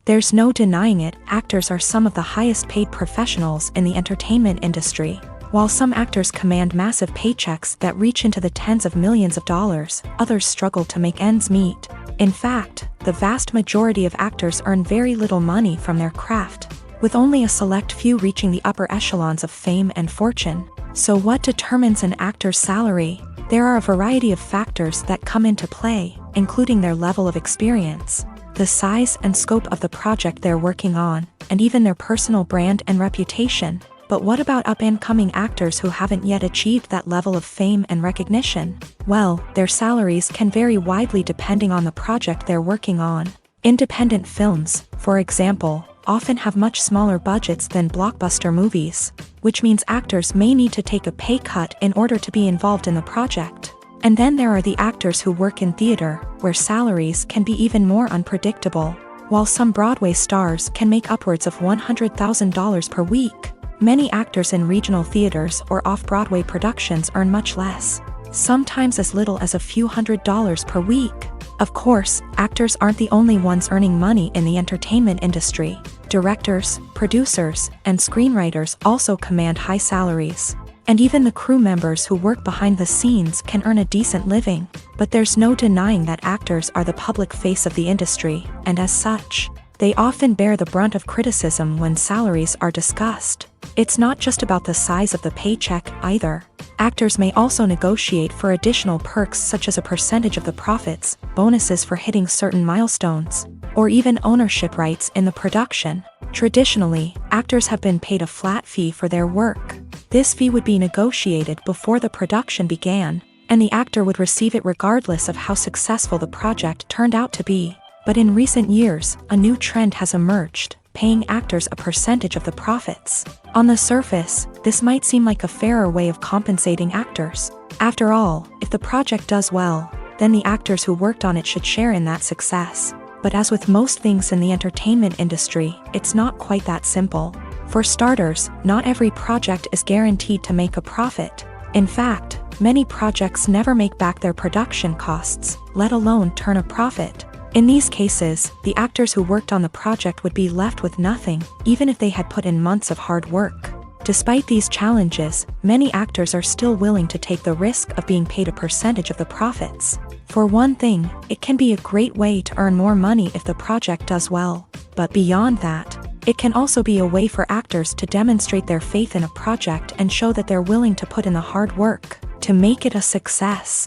There's no denying it, actors are some of the highest paid professionals in the entertainment industry. While some actors command massive paychecks that reach into the tens of millions of dollars, others struggle to make ends meet. In fact, the vast majority of actors earn very little money from their craft, with only a select few reaching the upper echelons of fame and fortune. So what determines an actor's salary? There are a variety of factors that come into play, including their level of experience, the size and scope of the project they're working on, and even their personal brand and reputation. But what about up-and-coming actors who haven't yet achieved that level of fame and recognition? Well, their salaries can vary widely depending on the project they're working on. Independent films, for example, often have much smaller budgets than blockbuster movies, which means actors may need to take a pay cut in order to be involved in the project. And then there are the actors who work in theater, where salaries can be even more unpredictable. While some Broadway stars can make upwards of $100,000 per week, many actors in regional theaters or off-Broadway productions earn much less, sometimes as little as a few $100s per week. Of course, actors aren't the only ones earning money in the entertainment industry. Directors, producers, and screenwriters also command high salaries. And even the crew members who work behind the scenes can earn a decent living. But there's no denying that actors are the public face of the industry, and as such, they often bear the brunt of criticism when salaries are discussed. It's not just about the size of the paycheck, either. Actors may also negotiate for additional perks such as a percentage of the profits, bonuses for hitting certain milestones, or even ownership rights in the production. Traditionally, actors have been paid a flat fee for their work. This fee would be negotiated before the production began, and the actor would receive it regardless of how successful the project turned out to be. But in recent years, a new trend has emerged, paying actors a percentage of the profits. On the surface, this might seem like a fairer way of compensating actors. After all, if the project does well, then the actors who worked on it should share in that success. But as with most things in the entertainment industry, it's not quite that simple. For starters, not every project is guaranteed to make a profit. In fact, many projects never make back their production costs, let alone turn a profit. In these cases, the actors who worked on the project would be left with nothing, even if they had put in months of hard work. Despite these challenges, many actors are still willing to take the risk of being paid a percentage of the profits. For one thing, it can be a great way to earn more money if the project does well. But beyond that, it can also be a way for actors to demonstrate their faith in a project and show that they're willing to put in the hard work to make it a success.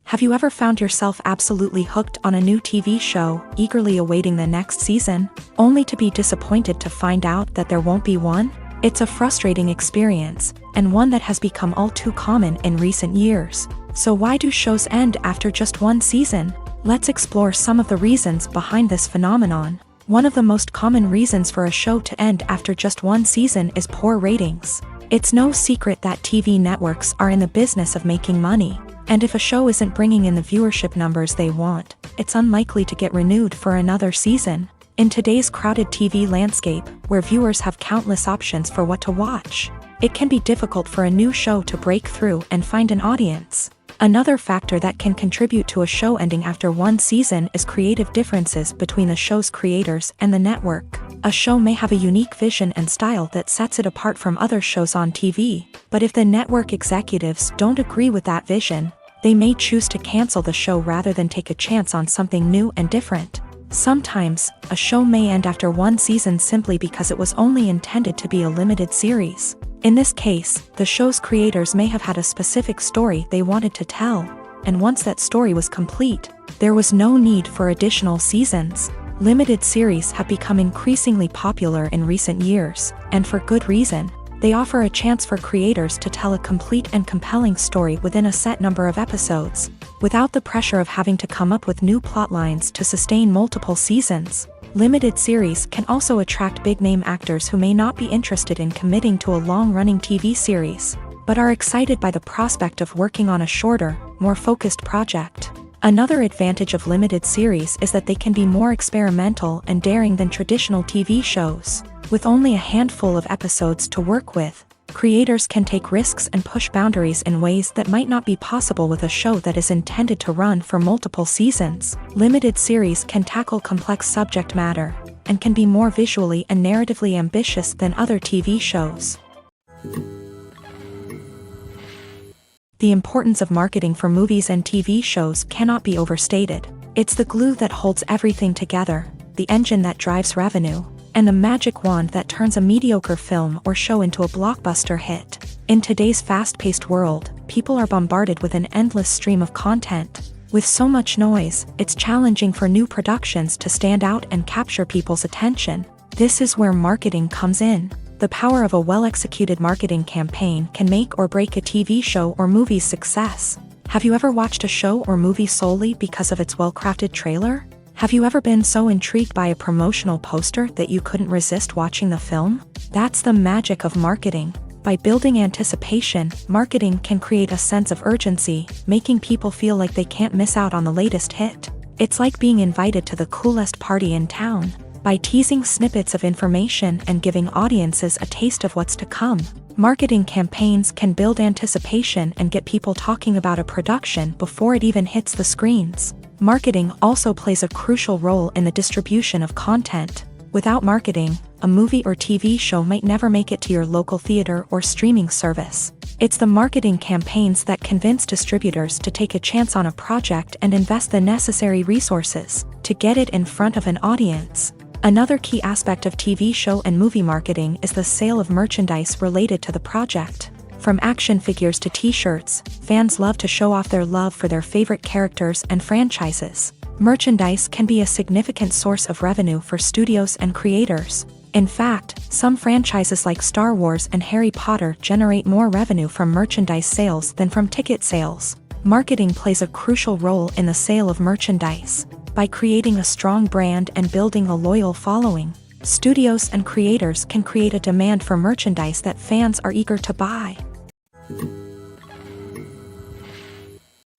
Have you ever found yourself absolutely hooked on a new TV show, eagerly awaiting the next season, only to be disappointed to find out that there won't be one? It's a frustrating experience, and one that has become all too common in recent years. So why do shows end after just one season? Let's explore some of the reasons behind this phenomenon. One of the most common reasons for a show to end after just one season is poor ratings. It's no secret that TV networks are in the business of making money. And if a show isn't bringing in the viewership numbers they want, it's unlikely to get renewed for another season. In today's crowded TV landscape, where viewers have countless options for what to watch, it can be difficult for a new show to break through and find an audience. Another factor that can contribute to a show ending after one season is creative differences between the show's creators and the network. A show may have a unique vision and style that sets it apart from other shows on TV, but if the network executives don't agree with that vision, they may choose to cancel the show rather than take a chance on something new and different. Sometimes, a show may end after one season simply because it was only intended to be a limited series. In this case, the show's creators may have had a specific story they wanted to tell, and once that story was complete, there was no need for additional seasons. Limited series have become increasingly popular in recent years, and for good reason. They offer a chance for creators to tell a complete and compelling story within a set number of episodes, without the pressure of having to come up with new plotlines to sustain multiple seasons. Limited series can also attract big-name actors who may not be interested in committing to a long-running TV series, but are excited by the prospect of working on a shorter, more focused project. Another advantage of limited series is that they can be more experimental and daring than traditional TV shows. With only a handful of episodes to work with, creators can take risks and push boundaries in ways that might not be possible with a show that is intended to run for multiple seasons. Limited series can tackle complex subject matter, and can be more visually and narratively ambitious than other TV shows. The importance of marketing for movies and TV shows cannot be overstated. It's the glue that holds everything together, the engine that drives revenue, and the magic wand that turns a mediocre film or show into a blockbuster hit. In today's fast-paced world, people are bombarded with an endless stream of content. With so much noise, it's challenging for new productions to stand out and capture people's attention. This is where marketing comes in. The power of a well-executed marketing campaign can make or break a TV show or movie's success. Have you ever watched a show or movie solely because of its well-crafted trailer? Have you ever been so intrigued by a promotional poster that you couldn't resist watching the film? That's the magic of marketing. By building anticipation, marketing can create a sense of urgency, making people feel like they can't miss out on the latest hit. It's like being invited to the coolest party in town. By teasing snippets of information and giving audiences a taste of what's to come, marketing campaigns can build anticipation and get people talking about a production before it even hits the screens. Marketing also plays a crucial role in the distribution of content. Without marketing, a movie or TV show might never make it to your local theater or streaming service. It's the marketing campaigns that convince distributors to take a chance on a project and invest the necessary resources to get it in front of an audience. Another key aspect of TV show and movie marketing is the sale of merchandise related to the project. From action figures to t-shirts, fans love to show off their love for their favorite characters and franchises. Merchandise can be a significant source of revenue for studios and creators. In fact, some franchises like Star Wars and Harry Potter generate more revenue from merchandise sales than from ticket sales. Marketing plays a crucial role in the sale of merchandise. By creating a strong brand and building a loyal following, studios and creators can create a demand for merchandise that fans are eager to buy.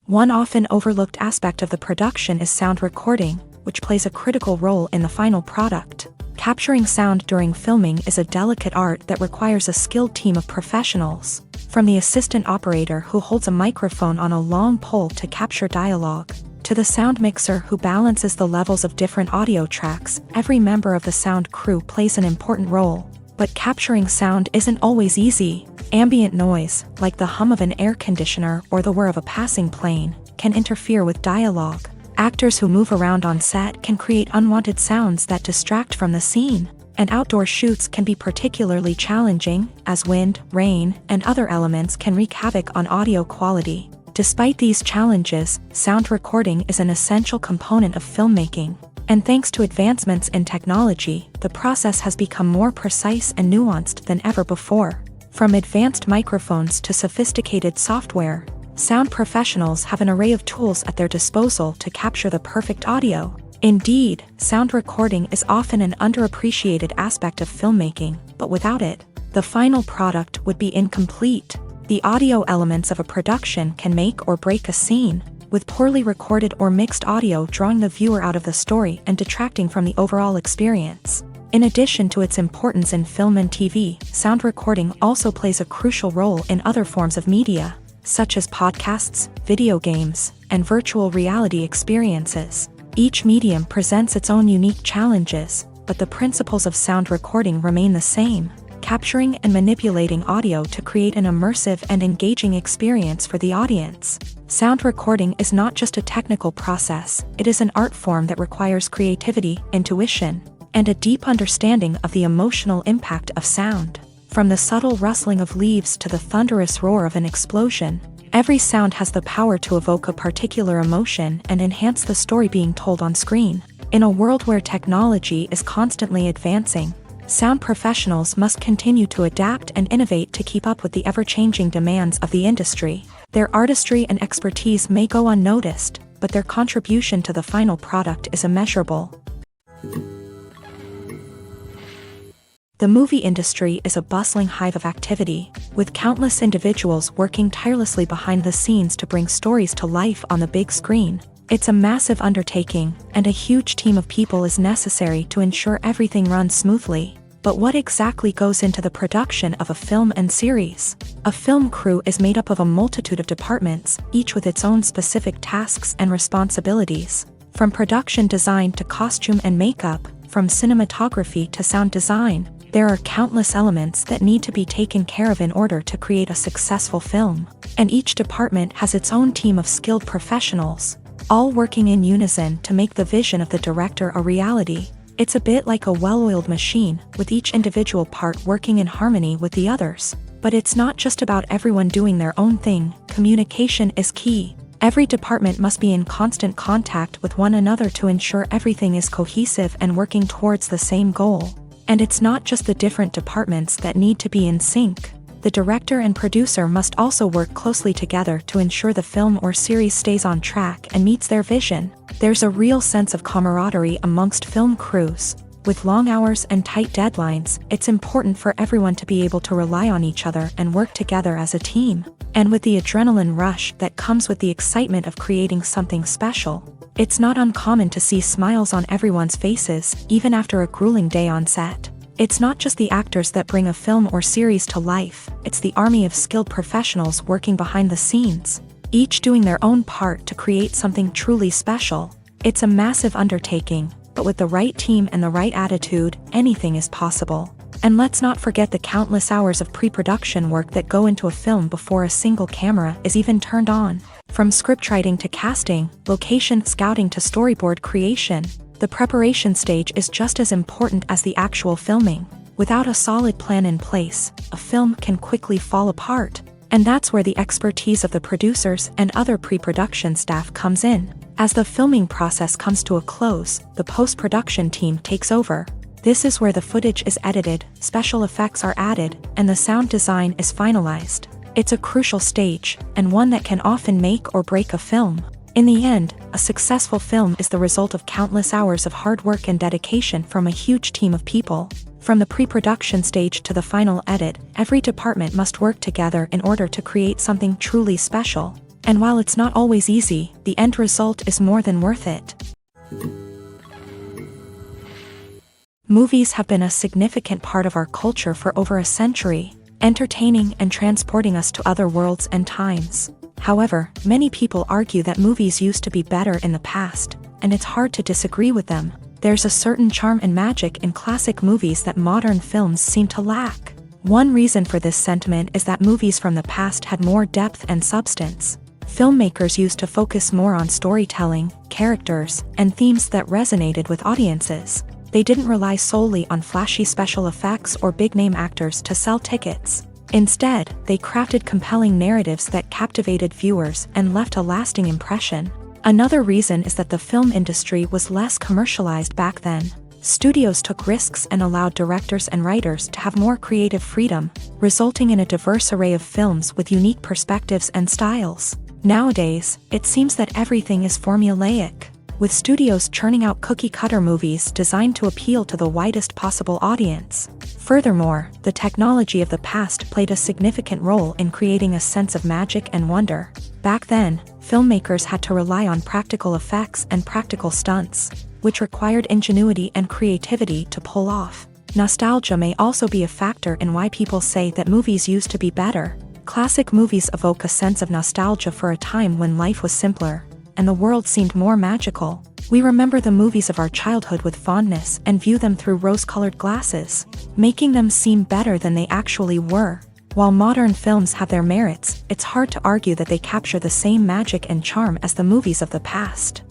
One often overlooked aspect of the production is sound recording, which plays a critical role in the final product. Capturing sound during filming is a delicate art that requires a skilled team of professionals. From the assistant operator who holds a microphone on a long pole to capture dialogue, to the sound mixer who balances the levels of different audio tracks, every member of the sound crew plays an important role. But capturing sound isn't always easy. Ambient noise, like the hum of an air conditioner or the whir of a passing plane, can interfere with dialogue. Actors who move around on set can create unwanted sounds that distract from the scene. And outdoor shoots can be particularly challenging, as wind, rain, and other elements can wreak havoc on audio quality. Despite these challenges, sound recording is an essential component of filmmaking. And thanks to advancements in technology, the process has become more precise and nuanced than ever before. From advanced microphones to sophisticated software, sound professionals have an array of tools at their disposal to capture the perfect audio. Indeed, sound recording is often an underappreciated aspect of filmmaking, but without it, the final product would be incomplete. The audio elements of a production can make or break a scene, with poorly recorded or mixed audio drawing the viewer out of the story and detracting from the overall experience. In addition to its importance in film and TV, sound recording also plays a crucial role in other forms of media, such as podcasts, video games, and virtual reality experiences. Each medium presents its own unique challenges, but the principles of sound recording remain the same: capturing and manipulating audio to create an immersive and engaging experience for the audience. Sound recording is not just a technical process, it is an art form that requires creativity, intuition, and a deep understanding of the emotional impact of sound. From the subtle rustling of leaves to the thunderous roar of an explosion, every sound has the power to evoke a particular emotion and enhance the story being told on screen. In a world where technology is constantly advancing, Sound professionals must continue to adapt and innovate to keep up with the ever-changing demands of the industry. Their artistry and expertise may go unnoticed, but their contribution to the final product is immeasurable. The movie industry is a bustling hive of activity, with countless individuals working tirelessly behind the scenes to bring stories to life on the big screen. It's a massive undertaking, and a huge team of people is necessary to ensure everything runs smoothly. But what exactly goes into the production of a film and series? A film crew is made up of a multitude of departments, each with its own specific tasks and responsibilities. From production design to costume and makeup, from cinematography to sound design, there are countless elements that need to be taken care of in order to create a successful film. And each department has its own team of skilled professionals, all working in unison to make the vision of the director a reality. It's a bit like a well-oiled machine, with each individual part working in harmony with the others. But it's not just about everyone doing their own thing. Communication is key. Every department must be in constant contact with one another to ensure everything is cohesive and working towards the same goal. And it's not just the different departments that need to be in sync. The director and producer must also work closely together to ensure the film or series stays on track and meets their vision. There's a real sense of camaraderie amongst film crews. With long hours and tight deadlines, it's important for everyone to be able to rely on each other and work together as a team. And with the adrenaline rush that comes with the excitement of creating something special, it's not uncommon to see smiles on everyone's faces, even after a grueling day on set. It's not just the actors that bring a film or series to life, it's the army of skilled professionals working behind the scenes, each doing their own part to create something truly special. It's a massive undertaking, but with the right team and the right attitude, anything is possible. And let's not forget the countless hours of pre-production work that go into a film before a single camera is even turned on. From scriptwriting to casting, location scouting to storyboard creation, the preparation stage is just as important as the actual filming. Without a solid plan in place, a film can quickly fall apart. And that's where the expertise of the producers and other pre-production staff comes in. As the filming process comes to a close, the post-production team takes over. This is where the footage is edited, special effects are added, and the sound design is finalized. It's a crucial stage, and one that can often make or break a film. In the end, a successful film is the result of countless hours of hard work and dedication from a huge team of people. From the pre-production stage to the final edit, every department must work together in order to create something truly special. And while it's not always easy, the end result is more than worth it. Movies have been a significant part of our culture for over a century, entertaining and transporting us to other worlds and times. However, many people argue that movies used to be better in the past, and it's hard to disagree with them. There's a certain charm and magic in classic movies that modern films seem to lack. One reason for this sentiment is that movies from the past had more depth and substance. Filmmakers used to focus more on storytelling, characters, and themes that resonated with audiences. They didn't rely solely on flashy special effects or big-name actors to sell tickets. Instead, they crafted compelling narratives that captivated viewers and left a lasting impression. Another reason is that the film industry was less commercialized back then. Studios took risks and allowed directors and writers to have more creative freedom, resulting in a diverse array of films with unique perspectives and styles. Nowadays, it seems that everything is formulaic, with studios churning out cookie-cutter movies designed to appeal to the widest possible audience. Furthermore, the technology of the past played a significant role in creating a sense of magic and wonder. Back then, filmmakers had to rely on practical effects and practical stunts, which required ingenuity and creativity to pull off. Nostalgia may also be a factor in why people say that movies used to be better. Classic movies evoke a sense of nostalgia for a time when life was simpler, and the world seemed more magical. We remember the movies of our childhood with fondness and view them through rose-colored glasses, making them seem better than they actually were. While modern films have their merits, it's hard to argue that they capture the same magic and charm as the movies of the past.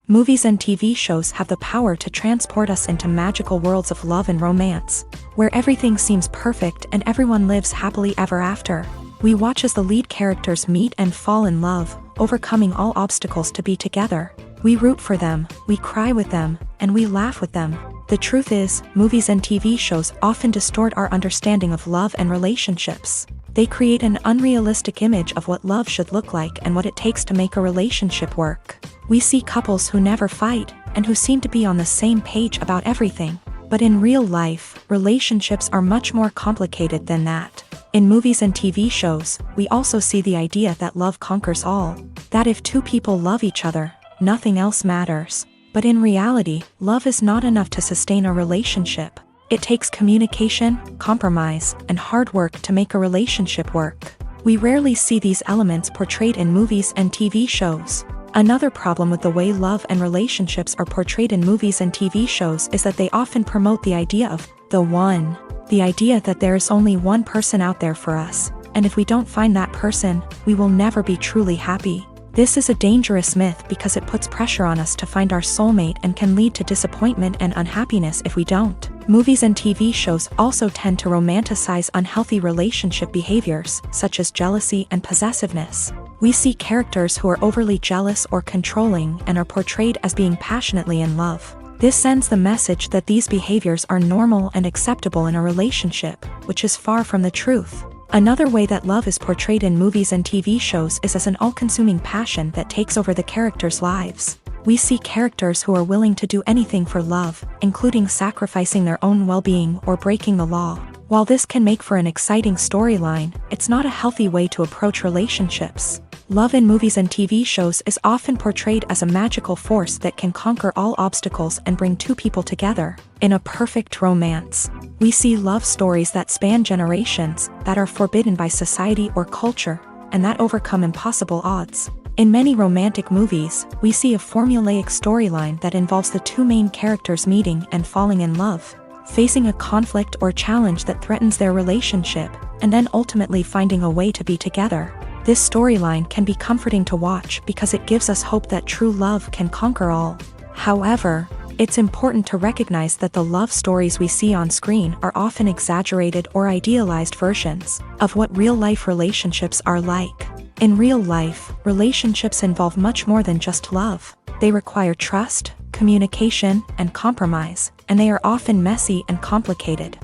Movies and TV shows have the power to transport us into magical worlds of love and romance, where everything seems perfect and everyone lives happily ever after. We watch as the lead characters meet and fall in love, overcoming all obstacles to be together. We root for them, we cry with them, and we laugh with them. The truth is, movies and TV shows often distort our understanding of love and relationships. They create an unrealistic image of what love should look like and what it takes to make a relationship work. We see couples who never fight, and who seem to be on the same page about everything. But in real life, relationships are much more complicated than that. In movies and TV shows, we also see the idea that love conquers all. That if two people love each other, nothing else matters. But in reality, love is not enough to sustain a relationship. It takes communication, compromise, and hard work to make a relationship work. We rarely see these elements portrayed in movies and TV shows. Another problem with the way love and relationships are portrayed in movies and TV shows is that they often promote the idea of the one. The idea that there is only one person out there for us, and if we don't find that person, we will never be truly happy. This is a dangerous myth because it puts pressure on us to find our soulmate and can lead to disappointment and unhappiness if we don't. Movies and TV shows also tend to romanticize unhealthy relationship behaviors, such as jealousy and possessiveness. We see characters who are overly jealous or controlling and are portrayed as being passionately in love. This sends the message that these behaviors are normal and acceptable in a relationship, which is far from the truth. Another way that love is portrayed in movies and TV shows is as an all-consuming passion that takes over the characters' lives. We see characters who are willing to do anything for love, including sacrificing their own well-being or breaking the law. While this can make for an exciting storyline, it's not a healthy way to approach relationships. Love in movies and TV shows is often portrayed as a magical force that can conquer all obstacles and bring two people together in a perfect romance. We see love stories that span generations, that are forbidden by society or culture, and that overcome impossible odds. In many romantic movies, we see a formulaic storyline that involves the two main characters meeting and falling in love, facing a conflict or challenge that threatens their relationship, and then ultimately finding a way to be together. This storyline can be comforting to watch because it gives us hope that true love can conquer all. However, it's important to recognize that the love stories we see on screen are often exaggerated or idealized versions of what real-life relationships are like. In real life, relationships involve much more than just love. They require trust, communication, and compromise, and they are often messy and complicated.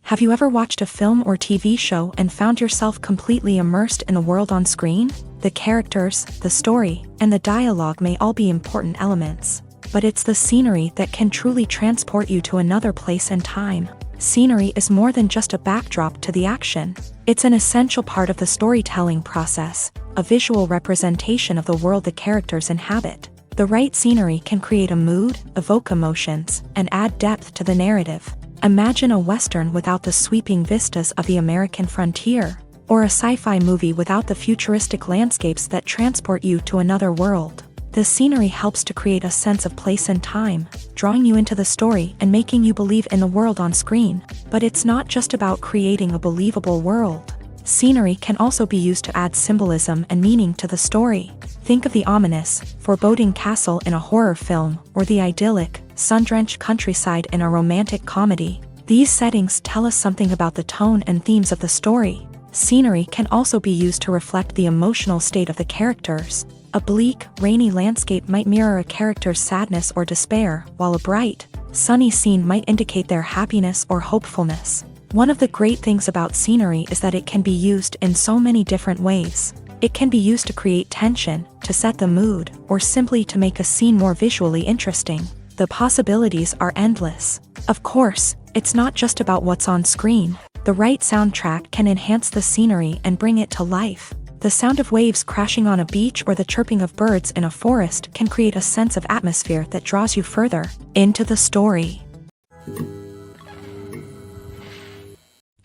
Have you ever watched a film or TV show and found yourself completely immersed in the world on screen? The characters, the story, and the dialogue may all be important elements, but it's the scenery that can truly transport you to another place and time. Scenery is more than just a backdrop to the action. It's an essential part of the storytelling process, a visual representation of the world the characters inhabit. The right scenery can create a mood, evoke emotions, and add depth to the narrative. Imagine a Western without the sweeping vistas of the American frontier, or a sci-fi movie without the futuristic landscapes that transport you to another world. The scenery helps to create a sense of place and time, drawing you into the story and making you believe in the world on screen. But it's not just about creating a believable world. Scenery can also be used to add symbolism and meaning to the story. Think of the ominous, foreboding castle in a horror film, or the idyllic, sun-drenched countryside in a romantic comedy. These settings tell us something about the tone and themes of the story. Scenery can also be used to reflect the emotional state of the characters. A bleak, rainy landscape might mirror a character's sadness or despair, while a bright, sunny scene might indicate their happiness or hopefulness. One of the great things about scenery is that it can be used in so many different ways. It can be used to create tension, to set the mood, or simply to make a scene more visually interesting. The possibilities are endless. Of course, it's not just about what's on screen. The right soundtrack can enhance the scenery and bring it to life. The sound of waves crashing on a beach or the chirping of birds in a forest can create a sense of atmosphere that draws you further into the story.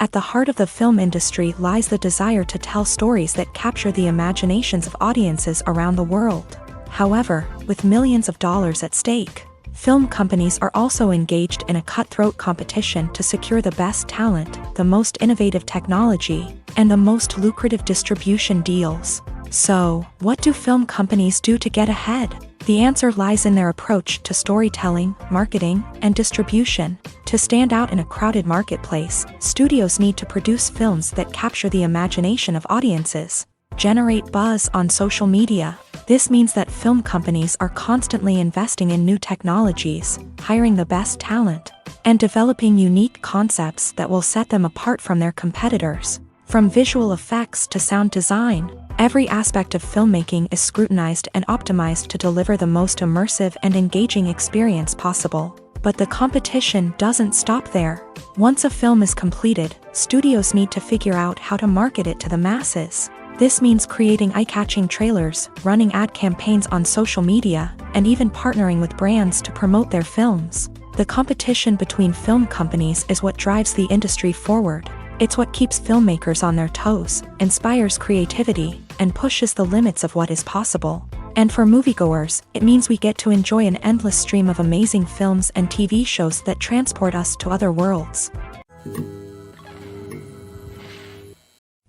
At the heart of the film industry lies the desire to tell stories that capture the imaginations of audiences around the world. However, with millions of dollars at stake, film companies are also engaged in a cutthroat competition to secure the best talent, the most innovative technology, and the most lucrative distribution deals. So, what do film companies do to get ahead? The answer lies in their approach to storytelling, marketing, and distribution. To stand out in a crowded marketplace, studios need to produce films that capture the imagination of audiences. Generate buzz on social media. This means that film companies are constantly investing in new technologies, hiring the best talent, and developing unique concepts that will set them apart from their competitors. From visual effects to sound design, every aspect of filmmaking is scrutinized and optimized to deliver the most immersive and engaging experience possible. But the competition doesn't stop there. Once a film is completed, studios need to figure out how to market it to the masses. This means creating eye-catching trailers, running ad campaigns on social media, and even partnering with brands to promote their films. The competition between film companies is what drives the industry forward. It's what keeps filmmakers on their toes, inspires creativity, and pushes the limits of what is possible. And for moviegoers, it means we get to enjoy an endless stream of amazing films and TV shows that transport us to other worlds.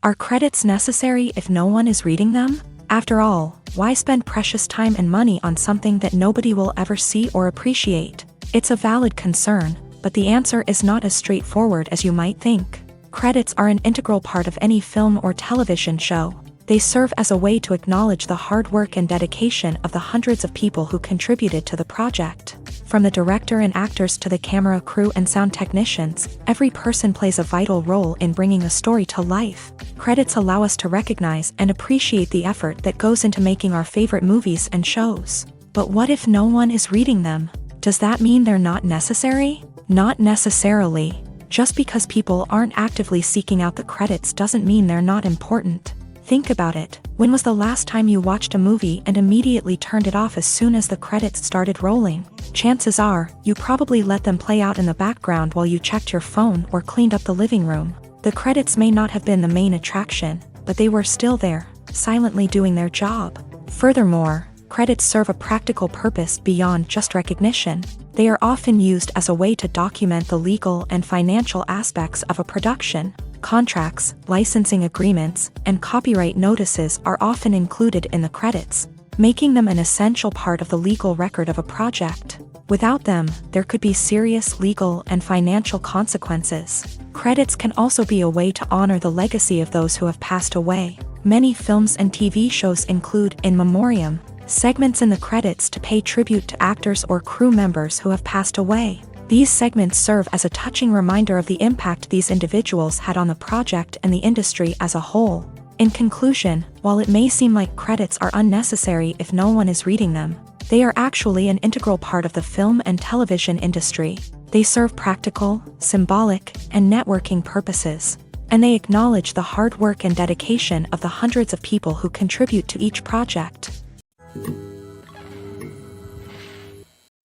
Are credits necessary if no one is reading them? After all, why spend precious time and money on something that nobody will ever see or appreciate? It's a valid concern, but the answer is not as straightforward as you might think. Credits are an integral part of any film or television show. They serve as a way to acknowledge the hard work and dedication of the hundreds of people who contributed to the project. From the director and actors to the camera crew and sound technicians, every person plays a vital role in bringing a story to life. Credits allow us to recognize and appreciate the effort that goes into making our favorite movies and shows. But what if no one is reading them? Does that mean they're not necessary? Not necessarily. Just because people aren't actively seeking out the credits doesn't mean they're not important. Think about it. When was the last time you watched a movie and immediately turned it off as soon as the credits started rolling? Chances are, you probably let them play out in the background while you checked your phone or cleaned up the living room. The credits may not have been the main attraction, but they were still there, silently doing their job. Furthermore, credits serve a practical purpose beyond just recognition. They are often used as a way to document the legal and financial aspects of a production. Contracts, licensing agreements, and copyright notices are often included in the credits, making them an essential part of the legal record of a project. Without them, there could be serious legal and financial consequences. Credits can also be a way to honor the legacy of those who have passed away. Many films and TV shows include in memoriam segments in the credits to pay tribute to actors or crew members who have passed away. These segments serve as a touching reminder of the impact these individuals had on the project and the industry as a whole. In conclusion, while it may seem like credits are unnecessary if no one is reading them, they are actually an integral part of the film and television industry. They serve practical, symbolic, and networking purposes, and they acknowledge the hard work and dedication of the hundreds of people who contribute to each project.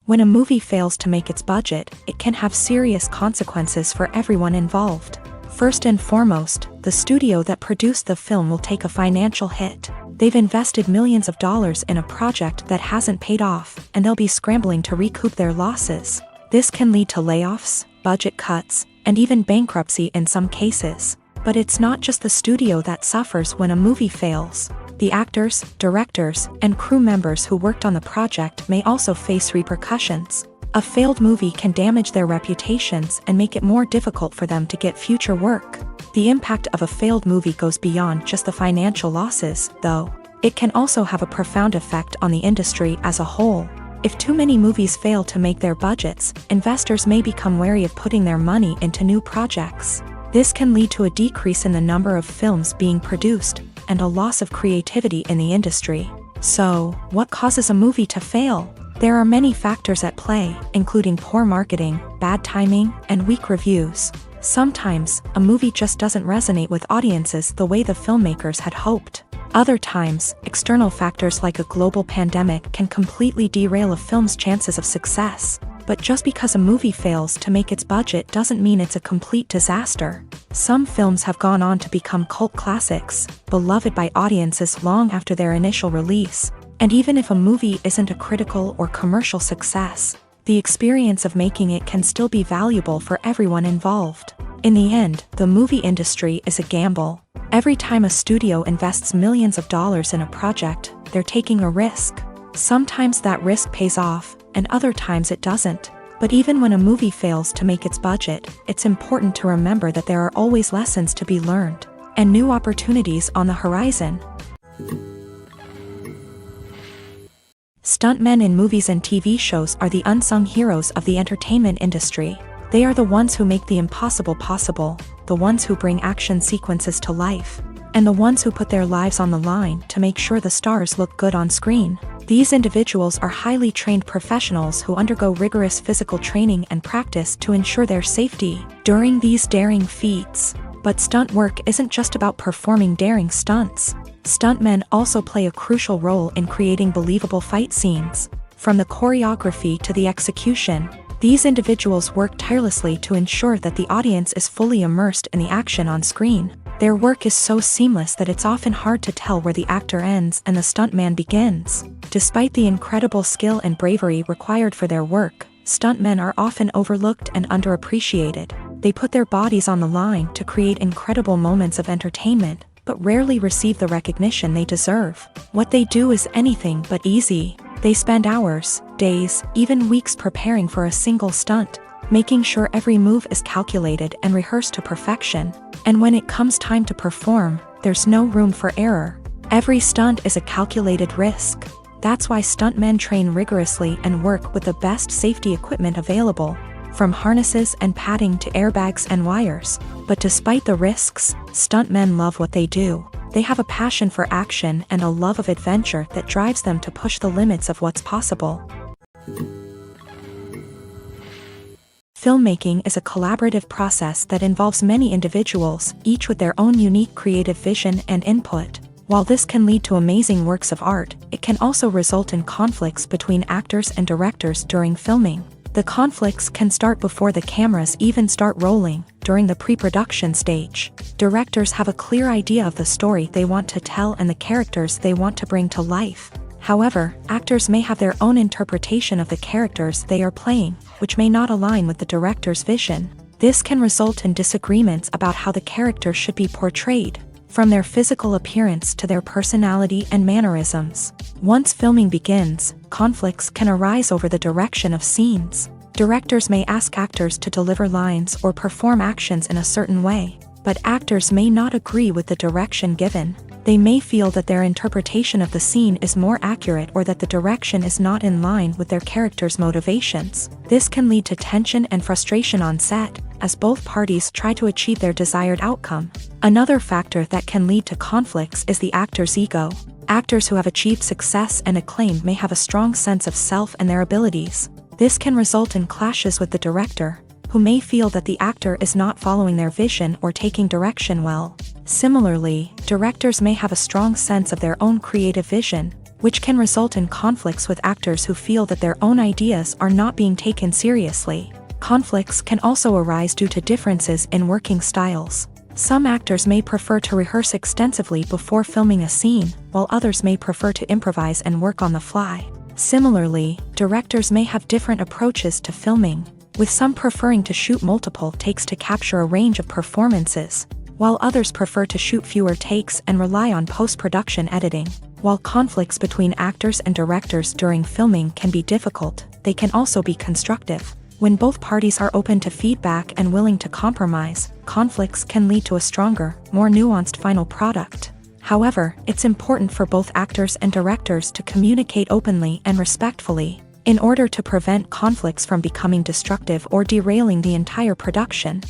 When a movie fails to make its budget, it can have serious consequences for everyone involved. First and foremost, the studio that produced the film will take a financial hit. They've invested millions of dollars in a project that hasn't paid off, and they'll be scrambling to recoup their losses. This can lead to layoffs, budget cuts, and even bankruptcy in some cases. But it's not just the studio that suffers when a movie fails. The actors, directors, and crew members who worked on the project may also face repercussions. A failed movie can damage their reputations and make it more difficult for them to get future work. The impact of a failed movie goes beyond just the financial losses, though. It can also have a profound effect on the industry as a whole. If too many movies fail to make their budgets, investors may become wary of putting their money into new projects. This can lead to a decrease in the number of films being produced, and a loss of creativity in the industry. So, what causes a movie to fail? There are many factors at play, including poor marketing, bad timing, and weak reviews. Sometimes, a movie just doesn't resonate with audiences the way the filmmakers had hoped. Other times, external factors like a global pandemic can completely derail a film's chances of success. But just because a movie fails to make its budget doesn't mean it's a complete disaster. Some films have gone on to become cult classics, beloved by audiences long after their initial release. And even if a movie isn't a critical or commercial success, the experience of making it can still be valuable for everyone involved. In the end, the movie industry is a gamble. Every time a studio invests millions of dollars in a project, they're taking a risk. Sometimes that risk pays off, and other times it doesn't. But even when a movie fails to make its budget, it's important to remember that there are always lessons to be learned, and new opportunities on the horizon. Stuntmen in movies and TV shows are the unsung heroes of the entertainment industry. They are the ones who make the impossible possible, the ones who bring action sequences to life, and the ones who put their lives on the line to make sure the stars look good on screen. These individuals are highly trained professionals who undergo rigorous physical training and practice to ensure their safety during these daring feats. But stunt work isn't just about performing daring stunts. Stuntmen also play a crucial role in creating believable fight scenes. From the choreography to the execution, these individuals work tirelessly to ensure that the audience is fully immersed in the action on screen. Their work is so seamless that it's often hard to tell where the actor ends and the stuntman begins. Despite the incredible skill and bravery required for their work, stuntmen are often overlooked and underappreciated. They put their bodies on the line to create incredible moments of entertainment, but rarely receive the recognition they deserve. What they do is anything but easy. They spend hours, days, even weeks preparing for a single stunt, making sure every move is calculated and rehearsed to perfection. And when it comes time to perform, there's no room for error. Every stunt is a calculated risk. That's why stuntmen train rigorously and work with the best safety equipment available, from harnesses and padding to airbags and wires. But despite the risks, stuntmen love what they do. They have a passion for action and a love of adventure that drives them to push the limits of what's possible. Filmmaking is a collaborative process that involves many individuals, each with their own unique creative vision and input. While this can lead to amazing works of art, it can also result in conflicts between actors and directors during filming. The conflicts can start before the cameras even start rolling, during the pre-production stage. Directors have a clear idea of the story they want to tell and the characters they want to bring to life. However, actors may have their own interpretation of the characters they are playing, which may not align with the director's vision. This can result in disagreements about how the character should be portrayed, from their physical appearance to their personality and mannerisms. Once filming begins, conflicts can arise over the direction of scenes. Directors may ask actors to deliver lines or perform actions in a certain way, but actors may not agree with the direction given. They may feel that their interpretation of the scene is more accurate or that the direction is not in line with their character's motivations. This can lead to tension and frustration on set, as both parties try to achieve their desired outcome. Another factor that can lead to conflicts is the actor's ego. Actors who have achieved success and acclaim may have a strong sense of self and their abilities. This can result in clashes with the director, who may feel that the actor is not following their vision or taking direction well. Similarly, directors may have a strong sense of their own creative vision, which can result in conflicts with actors who feel that their own ideas are not being taken seriously. Conflicts can also arise due to differences in working styles. Some actors may prefer to rehearse extensively before filming a scene, while others may prefer to improvise and work on the fly. Similarly, directors may have different approaches to filming, with some preferring to shoot multiple takes to capture a range of performances, while others prefer to shoot fewer takes and rely on post-production editing. While conflicts between actors and directors during filming can be difficult, they can also be constructive. When both parties are open to feedback and willing to compromise, conflicts can lead to a stronger, more nuanced final product. However, it's important for both actors and directors to communicate openly and respectfully, in order to prevent conflicts from becoming destructive or derailing the entire production.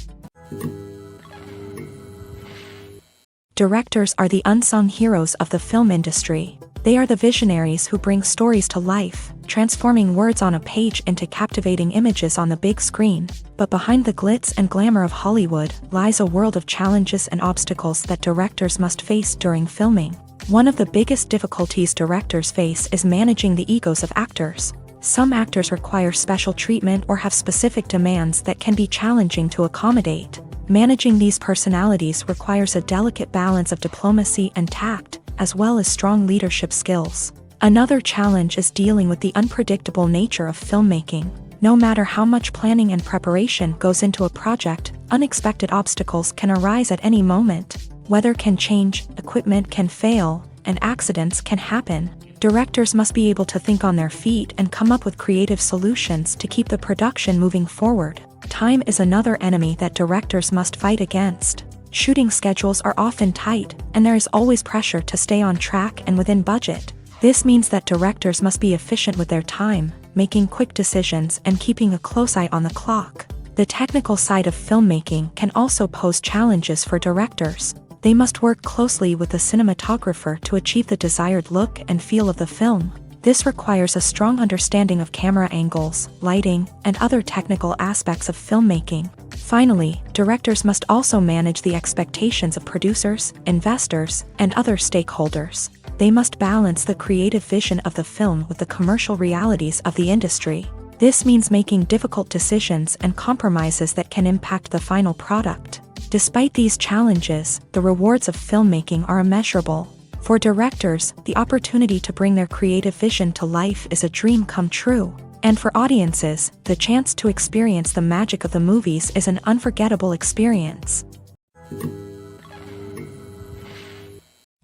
Directors are the unsung heroes of the film industry. They are the visionaries who bring stories to life, transforming words on a page into captivating images on the big screen. But behind the glitz and glamour of Hollywood lies a world of challenges and obstacles that directors must face during filming. One of the biggest difficulties directors face is managing the egos of actors. Some actors require special treatment or have specific demands that can be challenging to accommodate. Managing these personalities requires a delicate balance of diplomacy and tact, as well as strong leadership skills. Another challenge is dealing with the unpredictable nature of filmmaking. No matter how much planning and preparation goes into a project, unexpected obstacles can arise at any moment. Weather can change, equipment can fail, and accidents can happen. Directors must be able to think on their feet and come up with creative solutions to keep the production moving forward. Time is another enemy that directors must fight against. Shooting schedules are often tight, and there is always pressure to stay on track and within budget. This means that directors must be efficient with their time, making quick decisions and keeping a close eye on the clock. The technical side of filmmaking can also pose challenges for directors. They must work closely with the cinematographer to achieve the desired look and feel of the film. This requires a strong understanding of camera angles, lighting, and other technical aspects of filmmaking. Finally, directors must also manage the expectations of producers, investors, and other stakeholders. They must balance the creative vision of the film with the commercial realities of the industry. This means making difficult decisions and compromises that can impact the final product. Despite these challenges, the rewards of filmmaking are immeasurable. For directors, the opportunity to bring their creative vision to life is a dream come true. And for audiences, the chance to experience the magic of the movies is an unforgettable experience.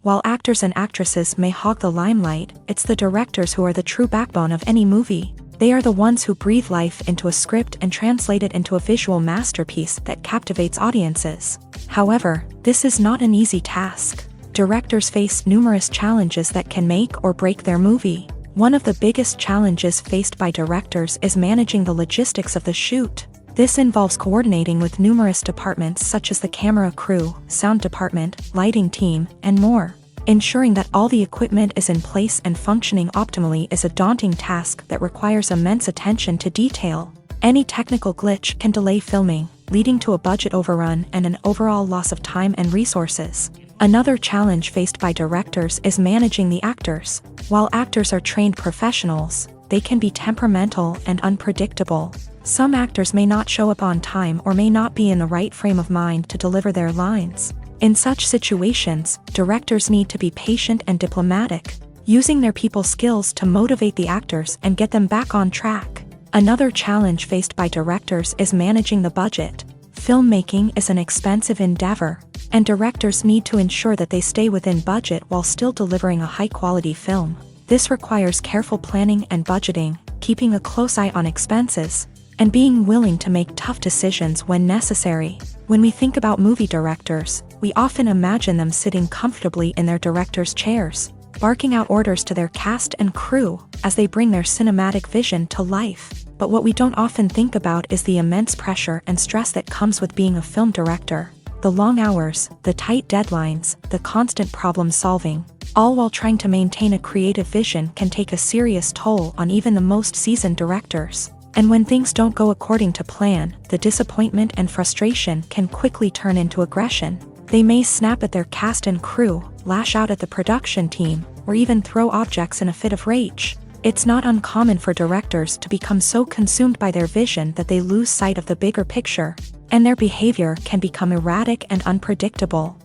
While actors and actresses may hog the limelight, it's the directors who are the true backbone of any movie. They are the ones who breathe life into a script and translate it into a visual masterpiece that captivates audiences. However, this is not an easy task. Directors face numerous challenges that can make or break their movie. One of the biggest challenges faced by directors is managing the logistics of the shoot. This involves coordinating with numerous departments such as the camera crew, sound department, lighting team, and more. Ensuring that all the equipment is in place and functioning optimally is a daunting task that requires immense attention to detail. Any technical glitch can delay filming, leading to a budget overrun and an overall loss of time and resources. Another challenge faced by directors is managing the actors. While actors are trained professionals, they can be temperamental and unpredictable. Some actors may not show up on time or may not be in the right frame of mind to deliver their lines. In such situations, directors need to be patient and diplomatic, using their people skills to motivate the actors and get them back on track. Another challenge faced by directors is managing the budget. Filmmaking is an expensive endeavor, and directors need to ensure that they stay within budget while still delivering a high-quality film. This requires careful planning and budgeting, keeping a close eye on expenses, and being willing to make tough decisions when necessary. When we think about movie directors, we often imagine them sitting comfortably in their director's chairs, barking out orders to their cast and crew as they bring their cinematic vision to life. But what we don't often think about is the immense pressure and stress that comes with being a film director. The long hours, the tight deadlines, the constant problem solving, all while trying to maintain a creative vision can take a serious toll on even the most seasoned directors. And when things don't go according to plan, the disappointment and frustration can quickly turn into aggression. They may snap at their cast and crew, lash out at the production team, or even throw objects in a fit of rage. It's not uncommon for directors to become so consumed by their vision that they lose sight of the bigger picture, and their behavior can become erratic and unpredictable.